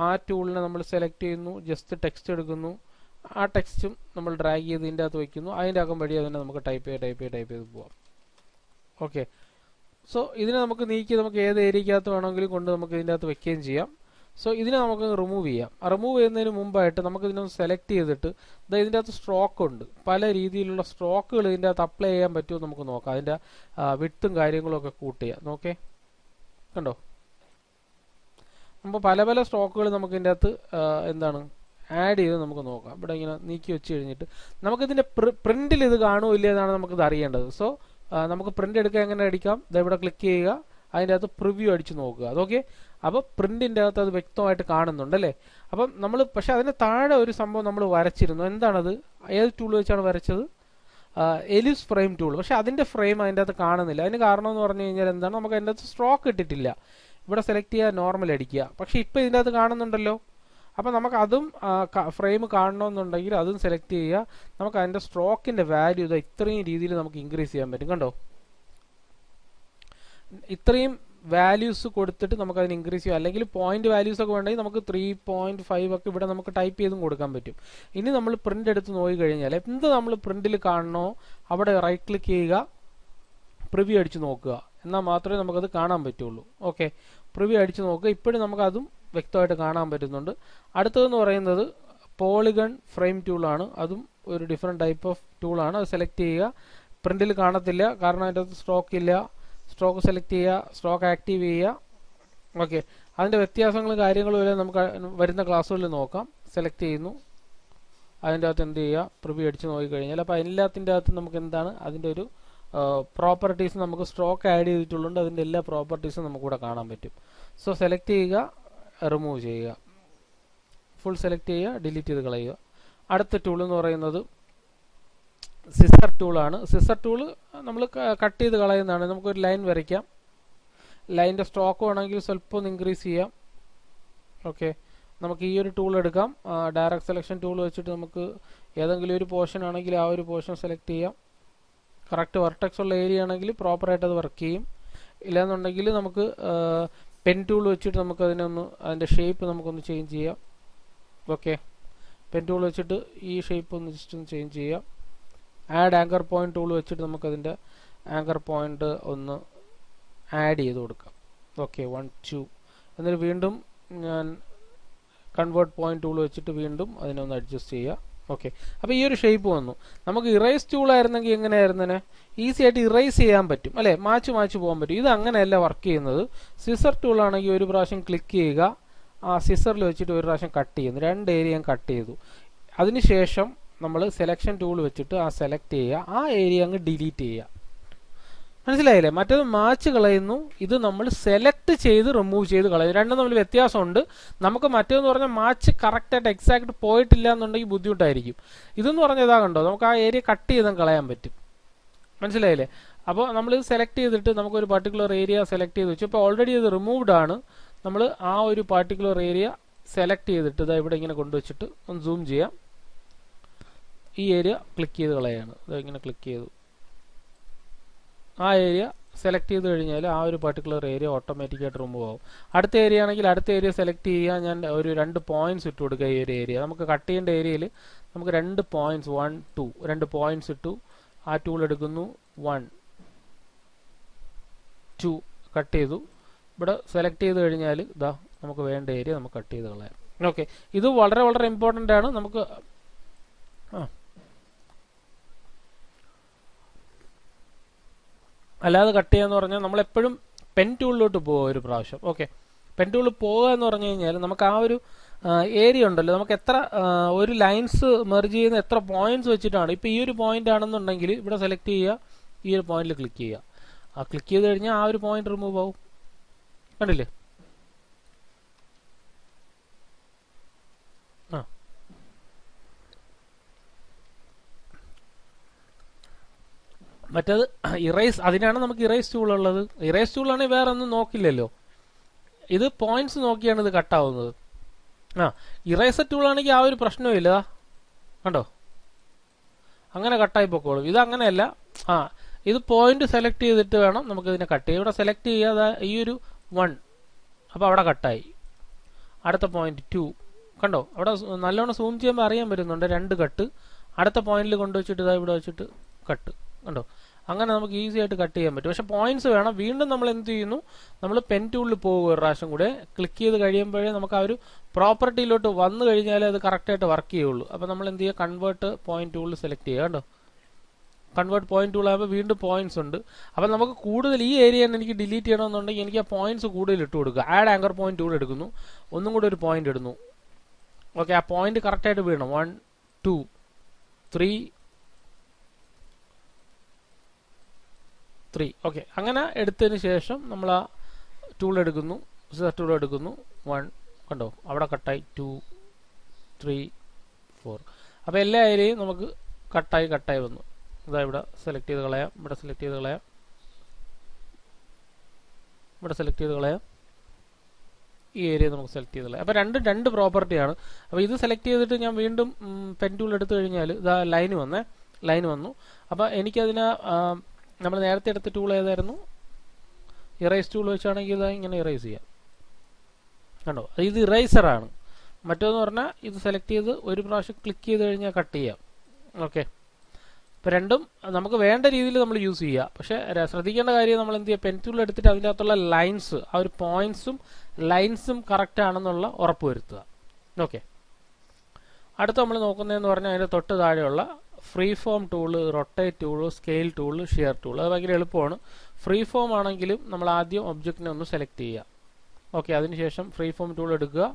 ആ ടൂളിനെ നമ്മൾ സെലക്ട് ചെയ്യുന്നു, ജസ്റ്റ് ടെക്സ്റ്റ് എടുക്കുന്നു, ആ ടെക്സ്റ്റും നമ്മൾ ഡ്രാഗ് ചെയ്ത് ഇതിൻ്റെ അകത്ത് വയ്ക്കുന്നു. അതിൻ്റെ അകം വഴി അതിനെ നമുക്ക് ടൈപ്പ് ചെയ്ത് പോവാം. ഓക്കെ, സോ ഇതിനെ നമുക്ക് നീക്കി നമുക്ക് ഏത് ഏരിയക്കകത്ത് വേണമെങ്കിലും കൊണ്ട് നമുക്ക് ഇതിൻ്റെ അകത്ത് വെക്കുകയും ചെയ്യാം. സോ ഇതിനെ നമുക്ക് റിമൂവ് ചെയ്യാം. റിമൂവ് ചെയ്യുന്നതിന് മുമ്പായിട്ട് നമുക്ക് ഇതിനൊന്ന് സെലക്ട് ചെയ്തിട്ട് ഇതിൻ്റെ അകത്ത് സ്ട്രോക്ക് ഉണ്ട്, പല രീതിയിലുള്ള സ്ട്രോക്കുകൾ ഇതിൻ്റെ അകത്ത് അപ്ലൈ ചെയ്യാൻ പറ്റുമോ നമുക്ക് നോക്കാം. അതിൻ്റെ വിഡ്ത്തും കാര്യങ്ങളും ഒക്കെ കൂട്ട് ചെയ്യാം. ഓക്കെ, കണ്ടോ, അപ്പോൾ പല പല സ്ട്രോക്കുകൾ നമുക്ക് ഇതിൻ്റെ അകത്ത് എന്താണ് ആഡ് ചെയ്ത് നമുക്ക് നോക്കാം. ഇവിടെ ഇങ്ങനെ നീക്കി വെച്ച് കഴിഞ്ഞിട്ട് നമുക്കിതിൻ്റെ പ്രിന്റിൽ ഇത് കാണുമോ ഇല്ല എന്നാണ് നമുക്കിത് അറിയേണ്ടത്. സോ നമുക്ക് പ്രിന്റ് എടുക്കാൻ എങ്ങനെ അടിക്കാം, ഇവിടെ ക്ലിക്ക് ചെയ്യുക, അതിൻ്റെ അകത്ത് പ്രിവ്യൂ അടിച്ച് നോക്കുക. അതൊക്കെ അപ്പോൾ പ്രിന്റിൻ്റെ അകത്ത് അത് വ്യക്തമായിട്ട് കാണുന്നുണ്ട് അല്ലേ. അപ്പം നമ്മൾ പക്ഷെ അതിന് താഴെ ഒരു സംഭവം നമ്മൾ വരച്ചിരുന്നു. എന്താണത്, ഏത് ടൂൾ വെച്ചാണ് വരച്ചത്, എലിപ്സ് ഫ്രെയിം ടൂൾ. പക്ഷെ അതിൻ്റെ ഫ്രെയിം അതിൻ്റെ അകത്ത് കാണുന്നില്ല. അതിന് കാരണം എന്ന് പറഞ്ഞു കഴിഞ്ഞാൽ എന്താണ്, നമുക്ക് അതിൻ്റെ അകത്ത് സ്ട്രോക്ക് ഇട്ടിട്ടില്ല. ഇവിടെ സെലക്ട് ചെയ്യുക, നോർമൽ അടിക്കുക. പക്ഷെ ഇപ്പോൾ ഇതിൻ്റെ അകത്ത് കാണുന്നുണ്ടല്ലോ. അപ്പോൾ നമുക്ക് അതും ഫ്രെയിം കാണണമെന്നുണ്ടെങ്കിൽ അതും സെലക്ട് ചെയ്യുക. നമുക്ക് അതിൻ്റെ സ്ട്രോക്കിൻ്റെ വാല്യൂ ഇത്രയും രീതിയിൽ നമുക്ക് ഇൻക്രീസ് ചെയ്യാൻ പറ്റും. കണ്ടോ, ഇത്രയും വാല്യൂസ് കൊടുത്തിട്ട് നമുക്ക് അതിന് ഇൻക്രീസ് ചെയ്യാം. അല്ലെങ്കിൽ പോയിന്റ് വാല്യൂസ് ഒക്കെ വേണമെങ്കിൽ നമുക്ക് 3.5 ഒക്കെ ഇവിടെ നമുക്ക് ടൈപ്പ് ചെയ്തും കൊടുക്കാൻ പറ്റും. ഇനി നമ്മൾ പ്രിന്റ് എടുത്ത് നോക്കി കഴിഞ്ഞാൽ എന്ത് നമ്മൾ പ്രിന്റിൽ കാണണോ അവിടെ റൈറ്റ് ക്ലിക്ക് ചെയ്യുക, പ്രിവ്യൂ അടിച്ച് നോക്കുക. എന്നാൽ മാത്രമേ നമുക്കത് കാണാൻ പറ്റുള്ളൂ. ഓക്കെ, പ്രിവ്യൂ അടിച്ച് നോക്കുക. ഇപ്പോഴും നമുക്കതും വ്യക്തമായിട്ട് കാണാൻ പറ്റുന്നുണ്ട്. അടുത്തതെന്ന് പറയുന്നത് പോളിഗൺ ഫ്രെയിം ടൂളാണ്. അതും ഒരു ഡിഫറെൻറ്റ് ടൈപ്പ് ഓഫ് ടൂളാണ്. അത് സെലക്ട് ചെയ്യുക. പ്രിന്റിൽ കാണത്തില്ല കാരണം അതിൻ്റെ അകത്ത് സ്ട്രോക്ക് ഇല്ല. സ്ട്രോക്ക് സെലക്ട് ചെയ്യുക, സ്ട്രോക്ക് ആക്റ്റീവ് ചെയ്യുക. ഓക്കെ, അതിൻ്റെ വ്യത്യാസങ്ങളും കാര്യങ്ങളും എല്ലാം നമുക്ക് വരുന്ന ക്ലാസ്സുകളിൽ നോക്കാം. സെലക്ട് ചെയ്യുന്നു, അതിൻ്റെ അകത്ത് എന്ത് ചെയ്യുക, പ്രിവ്യൂ അടിച്ച് നോക്കിക്കഴിഞ്ഞാൽ അപ്പോൾ എല്ലാത്തിൻ്റെ അകത്ത് നമുക്ക് എന്താണ് അതിൻ്റെ ഒരു പ്രോപ്പർട്ടീസ് നമുക്ക് സ്ട്രോക്ക് ആഡ് ചെയ്തിട്ടുള്ളതുകൊണ്ട് അതിൻ്റെ എല്ലാ പ്രോപ്പർട്ടീസും നമുക്കിവിടെ കാണാൻ പറ്റും. സോ സെലക്ട് ചെയ്യുക, റിമൂവ് ചെയ്യുക, ഫുൾ സെലക്ട് ചെയ്യുക, ഡിലീറ്റ് ചെയ്ത് കളയുക. അടുത്ത ടൂൾ എന്ന് പറയുന്നത് സിസർ ടൂളാണ്. സിസർ ടൂള് നമ്മൾ കട്ട് ചെയ്ത് കളയുന്നതാണ്. നമുക്കൊരു ലൈൻ വരയ്ക്കാം. ലൈൻ്റെ സ്ട്രോക്ക് വേണമെങ്കിൽ സ്വല്പം ഒന്ന് ഇൻക്രീസ് ചെയ്യാം. ഓക്കെ, നമുക്ക് ഈ ഒരു ടൂൾ എടുക്കാം. ഡയറക്റ്റ് സെലക്ഷൻ ടൂൾ വെച്ചിട്ട് നമുക്ക് ഏതെങ്കിലും ഒരു പോർഷൻ ആണെങ്കിൽ ആ ഒരു പോർഷൻ സെലക്ട് ചെയ്യാം. കറക്റ്റ് വെർട്ടെക്സ് ഉള്ള ഏരിയ ആണെങ്കിൽ പ്രോപ്പറായിട്ട് അത് വർക്ക് ചെയ്യും. ഇല്ലാന്നുണ്ടെങ്കിൽ നമുക്ക് പെൻ ടൂൾ വെച്ചിട്ട് നമുക്ക് അതിൻ്റെ ഷേപ്പ് നമുക്കൊന്ന് ചേഞ്ച് ചെയ്യാം. ഓക്കെ, പെൻ ടൂൾ വെച്ചിട്ട് ഈ ഷേപ്പ് ഒന്ന് ജസ്റ്റ് ഒന്ന് ചേഞ്ച് ചെയ്യാം. ആഡ് ആങ്കർ പോയിന്റ് ടൂൾ വെച്ചിട്ട് നമുക്കതിൻ്റെ ആങ്കർ പോയിന്റ് ഒന്ന് ആഡ് ചെയ്ത് കൊടുക്കാം. ഓക്കെ, 1 2 എന്നിട്ട് വീണ്ടും ഞാൻ കൺവേർട്ട് പോയിന്റ് ടൂൾ വെച്ചിട്ട് വീണ്ടും അതിനൊന്ന് അഡ്ജസ്റ്റ് ചെയ്യുക. ഓക്കെ, അപ്പോൾ ഈ ഒരു ഷേപ്പ് വന്നു. നമുക്ക് ഇറേസ് ടൂൾ ആയിരുന്നെങ്കിൽ എങ്ങനെയായിരുന്നേ, ഈസി ആയിട്ട് ഇറേസ് ചെയ്യാൻ പറ്റും അല്ലേ, മാച്ച് പോകാൻ പറ്റും. ഇത് അങ്ങനെയല്ല വർക്ക് ചെയ്യുന്നത്. സിസർ ടൂൾ ആണെങ്കിൽ ഒരു പ്രാവശ്യം ക്ലിക്ക് ചെയ്യുക, ആ സിസറിൽ വെച്ചിട്ട് ഒരു പ്രാവശ്യം കട്ട് ചെയ്യുന്നു. 2 ഏരിയ കട്ട് ചെയ്തു. അതിനുശേഷം നമ്മൾ സെലക്ഷൻ ടൂൾ വെച്ചിട്ട് ആ സെലക്ട് ചെയ്യുക, ആ ഏരിയ അങ്ങ് ഡിലീറ്റ് ചെയ്യുക. മനസ്സിലായില്ലേ? മറ്റേത് മാച്ച് കളയുന്നു, ഇത് നമ്മൾ സെലക്ട് ചെയ്ത് റിമൂവ് ചെയ്ത് കളയുന്നു. രണ്ടും തമ്മിൽ വ്യത്യാസമുണ്ട്. നമുക്ക് മറ്റേതെന്ന് പറഞ്ഞാൽ മാച്ച് കറക്റ്റായിട്ട് എക്സാക്ട് പോയിട്ടില്ല എന്നുണ്ടെങ്കിൽ ബുദ്ധിമുട്ടായിരിക്കും. ഇതെന്ന് പറഞ്ഞാൽ ഇതാ കണ്ടോ, നമുക്ക് ആ ഏരിയ കട്ട് ചെയ്തും കളയാൻ പറ്റും. മനസ്സിലായില്ലേ? അപ്പോൾ നമ്മളിത് സെലക്ട് ചെയ്തിട്ട് നമുക്കൊരു പർട്ടിക്കുലർ ഏരിയ സെലക്ട് ചെയ്ത് വെച്ചു. ഇപ്പോൾ ഓൾറെഡി ഇത് റിമൂവ്ഡ് ആണ്. നമ്മൾ ആ ഒരു പർട്ടിക്കുലർ ഏരിയ സെലക്ട് ചെയ്തിട്ട് ഇതാ ഇവിടെ ഇങ്ങനെ കൊണ്ടുവച്ചിട്ട് ഒന്ന് സൂം ചെയ്യാം. ഈ ഏരിയ ക്ലിക്ക് ചെയ്ത് കളയാണ്. ഇങ്ങനെ ക്ലിക്ക് ചെയ്തു, ആ ഏരിയ സെലക്ട് ചെയ്ത് കഴിഞ്ഞാൽ ആ ഒരു പർട്ടിക്കുലർ ഏരിയ ഓട്ടോമാറ്റിക്കായിട്ട് റിമൂവ് ആവും. അടുത്ത ഏരിയ ആണെങ്കിൽ അടുത്ത ഏരിയ സെലക്ട് ചെയ്യുക. ഞാൻ ഒരു 2 പോയിന്റ്സ് ഇട്ട് കൊടുക്കുക. ഈ ഒരു ഏരിയ നമുക്ക് കട്ട് ചെയ്യേണ്ട ഏരിയയിൽ നമുക്ക് 2 പോയിന്റ്സ് 1 2 2 പോയിന്റ്സ് ഇട്ടു. ആ ടൂൾ എടുക്കുന്നു, 1 2 കട്ട് ചെയ്തു. ഇവിടെ സെലക്ട് ചെയ്ത് കഴിഞ്ഞാൽ ഇതാ നമുക്ക് വേണ്ട ഏരിയ നമുക്ക് കട്ട് ചെയ്ത് കളയാം. ഓക്കെ, ഇത് വളരെ വളരെ ഇമ്പോർട്ടൻ്റ് ആണ്. നമുക്ക് അല്ലാതെ കട്ട് ചെയ്യാന്ന് പറഞ്ഞാൽ നമ്മളെപ്പോഴും പെൻ ടൂളിലോട്ട് പോകുക ഒരു പ്രാവശ്യം. ഓക്കെ, പെൻ ടൂളിൽ പോകുക എന്ന് പറഞ്ഞു കഴിഞ്ഞാൽ നമുക്ക് ആ ഒരു ഏരിയ ഉണ്ടല്ലോ, നമുക്ക് എത്ര ഒരു ലൈൻസ് മെർജ് ചെയ്യുന്ന എത്ര പോയിന്റ്സ് വെച്ചിട്ടാണ്. ഇപ്പോൾ ഈ ഒരു പോയിന്റ് ആണെന്നുണ്ടെങ്കിൽ ഇവിടെ സെലക്ട് ചെയ്യുക, ഈ ഒരു പോയിന്റിൽ ക്ലിക്ക് ചെയ്യുക. ആ ക്ലിക്ക് ചെയ്ത് കഴിഞ്ഞാൽ ആ ഒരു പോയിന്റ് റിമൂവ് ആവും. കണ്ടില്ലേ? ആ മറ്റേത് ഇറേസ്, അതിനാണ് നമുക്ക് ഇറേസ് ടൂൾ ഉള്ളത്. ഇറേസ് ടൂൾ ആണെങ്കിൽ വേറെ ഒന്നും നോക്കില്ലല്ലോ, ഇത് പോയിന്റ്സ് നോക്കിയാണ് ഇത് കട്ടാവുന്നത്. ഇറേസർ ടൂൾ ആണെങ്കിൽ ആ ഒരു പ്രശ്നമില്ല, കണ്ടോ, അങ്ങനെ കട്ടായി പൊക്കോളും. ഇത് അങ്ങനെയല്ല. ഇത് പോയിന്റ് സെലക്ട് ചെയ്തിട്ട് വേണം നമുക്ക് ഇതിനെ കട്ട് ചെയ്യാം. ഇവിടെ സെലക്ട് ചെയ്യാതെ ഈ ഒരു 1, അപ്പോൾ അവിടെ കട്ടായി. അടുത്ത പോയിന്റ് 2 കണ്ടോ, അവിടെ നല്ലോണം സൂം ചെയ്യുമ്പോൾ അറിയാൻ പറ്റുന്നുണ്ട് 2 കട്ട്. അടുത്ത പോയിന്റിൽ കൊണ്ടുവച്ചിട്ട് ഇതാ ഇവിടെ വെച്ചിട്ട് കട്ട്, കണ്ടോ. അങ്ങനെ നമുക്ക് ഈസി ആയിട്ട് കട്ട് ചെയ്യാൻ പറ്റും. പക്ഷെ പോയിന്റ്സ് വേണം. വീണ്ടും നമ്മൾ എന്ത് ചെയ്യുന്നു, നമ്മൾ പെൻ ടൂളിൽ പോകുക, ഒരു പ്രാവശ്യം കൂടെ ക്ലിക്ക് ചെയ്ത് കഴിയുമ്പോഴേ നമുക്ക് ആ ഒരു പ്രോപ്പർട്ടിയിലോട്ട് വന്നു കഴിഞ്ഞാൽ അത് കറക്റ്റായിട്ട് വർക്ക് ചെയ്യുള്ളൂ. അപ്പോൾ നമ്മൾ എന്ത് ചെയ്യുക, കൺവേർട്ട് പോയിന്റ് ടൂളിൽ സെലക്ട് ചെയ്യുക. കണ്ടോ, കൺവേർട്ട് പോയിന്റ് ടൂൾ ആകുമ്പോൾ വീണ്ടും പോയിന്റ്സ് ഉണ്ട്. അപ്പോൾ നമുക്ക് കൂടുതൽ ഈ ഏരിയ എനിക്ക് ഡിലീറ്റ് ചെയ്യണമെന്നുണ്ടെങ്കിൽ എനിക്ക് ആ പോയിന്റ്സ് കൂടുതൽ ഇട്ട് കൊടുക്കുക. ആഡ് ആങ്കർ പോയിന്റ് ടൂൾ എടുക്കുന്നു, ഒന്നും കൂടെ ഒരു പോയിന്റ് ഇടുന്നു. ഓക്കെ, ആ പോയിന്റ് കറക്റ്റായിട്ട് വീഴണം. 1 2 3 3. ഓക്കെ, അങ്ങനെ എടുത്തതിന് ശേഷം നമ്മൾ ആ ടൂൾ എടുക്കുന്നു, ടൂൾ എടുക്കുന്നു. 1 കണ്ടോ, അവിടെ കട്ടായി. 2 3 4. അപ്പോൾ എല്ലാ ഏരിയയും നമുക്ക് കട്ടായി വന്നു. ഇതാ ഇവിടെ സെലക്ട് ചെയ്ത് കളയാം, ഇവിടെ സെലക്ട് ചെയ്ത് കളയാം, ഇവിടെ സെലക്ട് ചെയ്ത് കളയാം, ഈ ഏരിയ നമുക്ക് സെലക്ട് ചെയ്ത് കളയാം. അപ്പോൾ രണ്ട് പ്രോപ്പർട്ടിയാണ്. അപ്പോൾ ഇത് സെലക്ട് ചെയ്തിട്ട് ഞാൻ വീണ്ടും പെൻ ടൂൾ എടുത്തു കഴിഞ്ഞാൽ ഇതാ ലൈൻ വന്നു. അപ്പോൾ എനിക്കതിനെ നമ്മൾ നേരത്തെ എടുത്ത ടൂൾ ഏതായിരുന്നു, ഇറേസ് ടൂൾ വെച്ചാണെങ്കിൽ ഇതാ ഇങ്ങനെ ഇറേസ് ചെയ്യാം. കണ്ടോ, ഇത് ഇറേസറാണ്. മറ്റേന്ന് പറഞ്ഞാൽ ഇത് സെലക്ട് ചെയ്ത് ഒരു പ്രാവശ്യം ക്ലിക്ക് ചെയ്ത് കഴിഞ്ഞാൽ കട്ട് ചെയ്യാം. ഓക്കെ, ഇപ്പോൾ രണ്ടും നമുക്ക് വേണ്ട രീതിയിൽ നമ്മൾ യൂസ് ചെയ്യുക. പക്ഷേ ശ്രദ്ധിക്കേണ്ട കാര്യം, നമ്മൾ എന്ത് ചെയ്യുക, പെൻ ടൂൾ എടുത്തിട്ട് അതിൻ്റെ അകത്തുള്ള ലൈൻസ്, ആ ഒരു പോയിന്റ്സും ലൈൻസും കറക്റ്റ് ആണെന്നുള്ള ഉറപ്പ് വരുത്തുക. ഓക്കെ, അടുത്ത് നമ്മൾ നോക്കുന്നതെന്ന് പറഞ്ഞാൽ അതിൻ്റെ തൊട്ട് താഴെയുള്ള free form tool, rotate tool, scale tool, shear tool. അത് ഭയങ്കര എളുപ്പമാണ്. ഫ്രീ ഫോം ആണെങ്കിലും നമ്മൾ ആദ്യം ഒബ്ജക്റ്റിനെ ഒന്ന് സെലക്ട് ചെയ്യുക. ഓക്കെ, അതിനുശേഷം ഫ്രീ ഫോം ടൂൾ എടുക്കുക.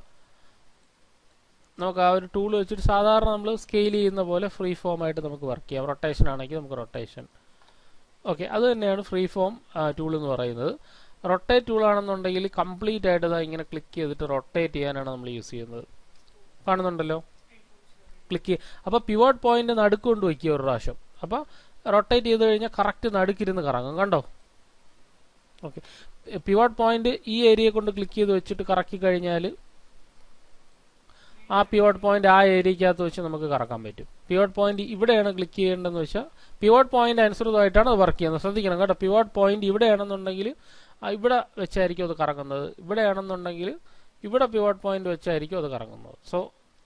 നമുക്ക് ആ ഒരു ടൂൾ വെച്ചിട്ട് സാധാരണ നമ്മൾ സ്കെയിൽ ചെയ്യുന്ന പോലെ ഫ്രീ ഫോം ആയിട്ട് നമുക്ക് വർക്ക് ചെയ്യാം. റൊട്ടേഷൻ ആണെങ്കിൽ നമുക്ക് റൊട്ടേഷൻ. ഓക്കെ, അത് തന്നെയാണ് ഫ്രീ ഫോം ടൂൾ എന്ന് പറയുന്നത്. റൊട്ടേറ്റ് ടൂൾ ആണെന്നുണ്ടെങ്കിൽ കംപ്ലീറ്റ് ആയിട്ട് ഇങ്ങനെ ക്ലിക്ക് ചെയ്തിട്ട് റൊട്ടേറ്റ് ചെയ്യാനാണ് നമ്മൾ യൂസ് ചെയ്യുന്നത്. കാണുന്നുണ്ടല്ലോ, ക്ലിക്ക് ചെയ്യുക. അപ്പോൾ പിവോട്ട് പോയിന്റ് നടുക്ക് കൊണ്ട് വയ്ക്കുക ഒരു പ്രാവശ്യം. അപ്പോൾ റൊട്ടേറ്റ് ചെയ്ത് കഴിഞ്ഞാൽ കറക്റ്റ് നടുക്കിരുന്ന് കറങ്ങും. കണ്ടോ? ഓക്കെ, പിവോട്ട് പോയിന്റ് ഈ ഏരിയ കൊണ്ട് ക്ലിക്ക് ചെയ്ത് വെച്ചിട്ട് കറക്കി കഴിഞ്ഞാൽ ആ പിവോട്ട് പോയിന്റ് ആ ഏരിയക്കകത്ത് വെച്ച് നമുക്ക് കറക്കാൻ പറ്റും. പിവോട്ട് പോയിന്റ് ഇവിടെയാണ് ക്ലിക്ക് ചെയ്യേണ്ടതെന്ന് വെച്ചാൽ പിവോട്ട് പോയിന്റ് അനുസൃതമായിട്ടാണ് അത് വർക്ക് ചെയ്യുന്നത്. ശ്രദ്ധിക്കണം കേട്ടോ, പിവോട്ട് പോയിന്റ് ഇവിടെയാണെന്നുണ്ടെങ്കിൽ ഇവിടെ വെച്ചായിരിക്കും അത് കറങ്ങുന്നത്. ഇവിടെയാണെന്നുണ്ടെങ്കിൽ ഇവിടെ പിവോട്ട് പോയിന്റ് വെച്ചായിരിക്കും അത് കറങ്ങുന്നത്. സോ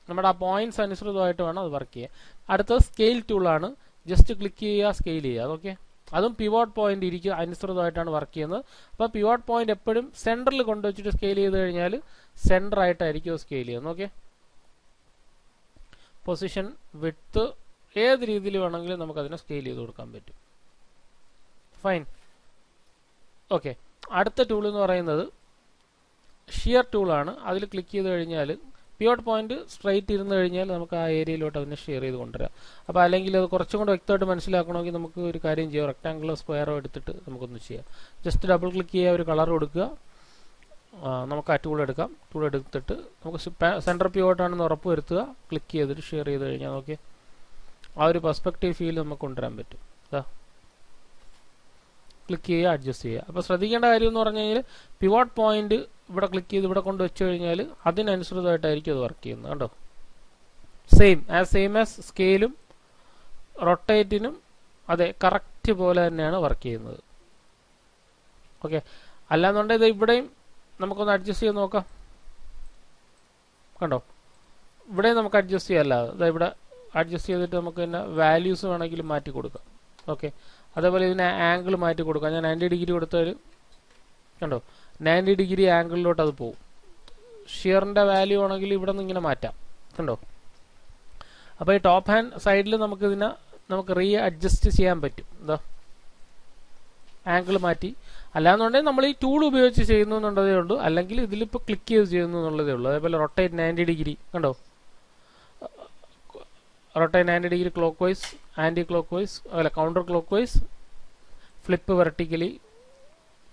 നമ്മുടെ ആ പോയിന്റ്സ് അനുസൃതമായിട്ട് വേണം അത് വർക്ക് ചെയ്യാൻ. അടുത്തത് സ്കെയിൽ ടൂളാണ്. ജസ്റ്റ് ക്ലിക്ക് ചെയ്യുക, സ്കെയിൽ ചെയ്യുക. ഓക്കെ, അതും പിവോട്ട് പോയിന്റ് ഇരിക്കുക അനുസൃതമായിട്ടാണ് വർക്ക് ചെയ്യുന്നത്. അപ്പോൾ പിവോട്ട് പോയിന്റ് എപ്പോഴും സെന്ററിൽ കൊണ്ടുവച്ചിട്ട് സ്കെയിൽ ചെയ്ത് കഴിഞ്ഞാൽ സെന്റർ ആയിട്ടായിരിക്കും സ്കെയിൽ ചെയ്യുന്നത്. ഓക്കെ, പൊസിഷൻ, വിഡ്ത്ത് ഏത് രീതിയിൽ വേണമെങ്കിലും നമുക്കതിനെ സ്കെയിൽ ചെയ്ത് കൊടുക്കാൻ പറ്റും. ഫൈൻ. ഓക്കെ, അടുത്ത ടൂൾ എന്ന് പറയുന്നത് ഷിയർ ടൂളാണ്. അതിൽ ക്ലിക്ക് ചെയ്ത് കഴിഞ്ഞാൽ പിവോട്ട് പോയിന്റ് സ്ട്രൈറ്റ് ഇരുന്ന് കഴിഞ്ഞാൽ നമുക്ക് ആ ഏരിയയിലോട്ട് അതിനെ ഷെയർ ചെയ്ത് കൊണ്ടുവരാം. അപ്പോൾ അല്ലെങ്കിൽ അത് കുറച്ചും കൂടെ വ്യക്തമായിട്ട് മനസ്സിലാക്കണമെങ്കിൽ നമുക്ക് ഒരു കാര്യം ചെയ്യാം, റെക്ടാംഗിളോ സ്ക്വയറോ എടുത്തിട്ട് നമുക്കൊന്ന് ചെയ്യാം. ജസ്റ്റ് ഡബിൾ ക്ലിക്ക് ചെയ്യുക, ഒരു കളർ കൊടുക്കുക, നമുക്ക് ആ ടൂൾ എടുക്കാം. ടൂൾ എടുത്തിട്ട് നമുക്ക് സെൻറ്റർ പിവോട്ടാണെന്ന് ഉറപ്പ് വരുത്തുക, ക്ലിക്ക് ചെയ്തിട്ട് ഷെയർ ചെയ്ത് കഴിഞ്ഞാൽ നോക്കി ആ ഒരു പെർസ്പെക്റ്റീവ് ഫീൽ നമുക്ക് കൊണ്ടുവരാൻ പറ്റും. ക്ലിക്ക് ചെയ്യുക, അഡ്ജസ്റ്റ് ചെയ്യുക. അപ്പോൾ ശ്രദ്ധിക്കേണ്ട കാര്യം എന്ന് പറഞ്ഞു കഴിഞ്ഞാൽ പിവോട്ട് പോയിന്റ് ഇവിടെ ക്ലിക്ക് ചെയ്ത് ഇവിടെ കൊണ്ട് വെച്ച് കഴിഞ്ഞാൽ അതിനനുസൃതമായിട്ടായിരിക്കും അത് വർക്ക് ചെയ്യുന്നത്. കണ്ടോ, സെയിം ആസ് സ്കെയിലും റൊട്ടേറ്റിനും അതെ കറക്റ്റ് പോലെ തന്നെയാണ് വർക്ക് ചെയ്യുന്നത്. ഓക്കെ, അല്ലാന്നുണ്ടെങ്കിൽ ഇത് ഇവിടെയും നമുക്കൊന്ന് അഡ്ജസ്റ്റ് ചെയ്ത് നോക്കാം. കണ്ടോ, ഇവിടെ നമുക്ക് അഡ്ജസ്റ്റ് ചെയ്യാം. അല്ലാതെ ഇവിടെ അഡ്ജസ്റ്റ് ചെയ്തിട്ട് നമുക്ക് പിന്നെ വാല്യൂസ് വേണമെങ്കിൽ മാറ്റി കൊടുക്കാം. ഓക്കെ, അതേപോലെ ഇതിന് ആംഗിൾ മാറ്റി കൊടുക്കാം. ഞാൻ 90 ഡിഗ്രി കൊടുത്താൽ കണ്ടോ 90 ഡിഗ്രി ആംഗിളിലോട്ട് അത് പോകും. ഷിയറിൻ്റെ വാല്യൂ ആണെങ്കിൽ ഇവിടെ നിന്ന് ഇങ്ങനെ മാറ്റാം, കണ്ടോ. അപ്പോൾ ഈ ടോപ്പ് ഹാൻഡ് സൈഡിൽ നമുക്ക് റീ അഡ്ജസ്റ്റ് ചെയ്യാൻ പറ്റും. എന്താ ആംഗിൾ മാറ്റി. അല്ലാന്നുണ്ടെങ്കിൽ നമ്മൾ ഈ ടൂൾ ഉപയോഗിച്ച് ചെയ്യുന്നു എന്നുള്ളതേ ഉള്ളൂ, അല്ലെങ്കിൽ ഇതിലിപ്പോൾ ക്ലിക്ക് ചെയ്ത് ചെയ്യുന്നു എന്നുള്ളതേ ഉള്ളൂ. അതേപോലെ റൊട്ടേറ്റ് 90 ഡിഗ്രി, കണ്ടോ, rotate 90 degree clockwise, anti clockwise, അല്ല counter clockwise, flip vertically,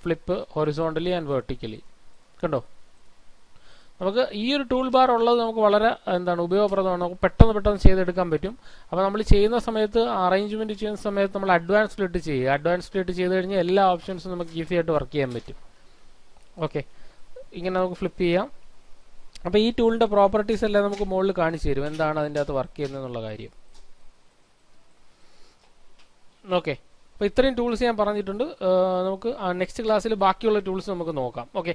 flip horizontally and vertically, കണ്ടോ. നമുക്ക് ഈ ഒരു ടൂൾ ബാർ ഉള്ളത് നമുക്ക് വളരെ ഉപയോഗപ്രദമാണ്. നമുക്ക് പെട്ടെന്ന് ചെയ്തെടുക്കാൻ പറ്റും. അപ്പോൾ നമ്മൾ ചെയ്യുന്ന സമയത്ത്, അറേഞ്ച്മെന്റ് ചെയ്യുന്ന സമയത്ത് നമ്മൾ അഡ്വാൻസ്ഡിലിട്ട് ചെയ്യുക. അഡ്വാൻസ്ഡിലിട്ട് ചെയ്ത് കഴിഞ്ഞാൽ എല്ലാ ഓപ്ഷൻസും നമുക്ക് ഈസി ആയിട്ട് വർക്ക് ചെയ്യാൻ പറ്റും. ഓക്കെ, ഇങ്ങനെ നമുക്ക് ഫ്ലിപ്പ് ചെയ്യാം. അപ്പോൾ ഈ ടൂളിന്റെ പ്രോപ്പർട്ടീസ് എല്ലാം നമുക്ക് മുകളിൽ കാണിച്ചു തരും, എന്താണ് അതിൻ്റെ അകത്ത് വർക്ക് ചെയ്യുന്നത് എന്നുള്ള കാര്യം. ഓക്കെ, അപ്പോൾ ഇത്രയും ടൂൾസ് ഞാൻ പറഞ്ഞിട്ടുണ്ട്. നമുക്ക് നെക്സ്റ്റ് ക്ലാസ്സിൽ ബാക്കിയുള്ള ടൂൾസ് നമുക്ക് നോക്കാം. ഓക്കെ.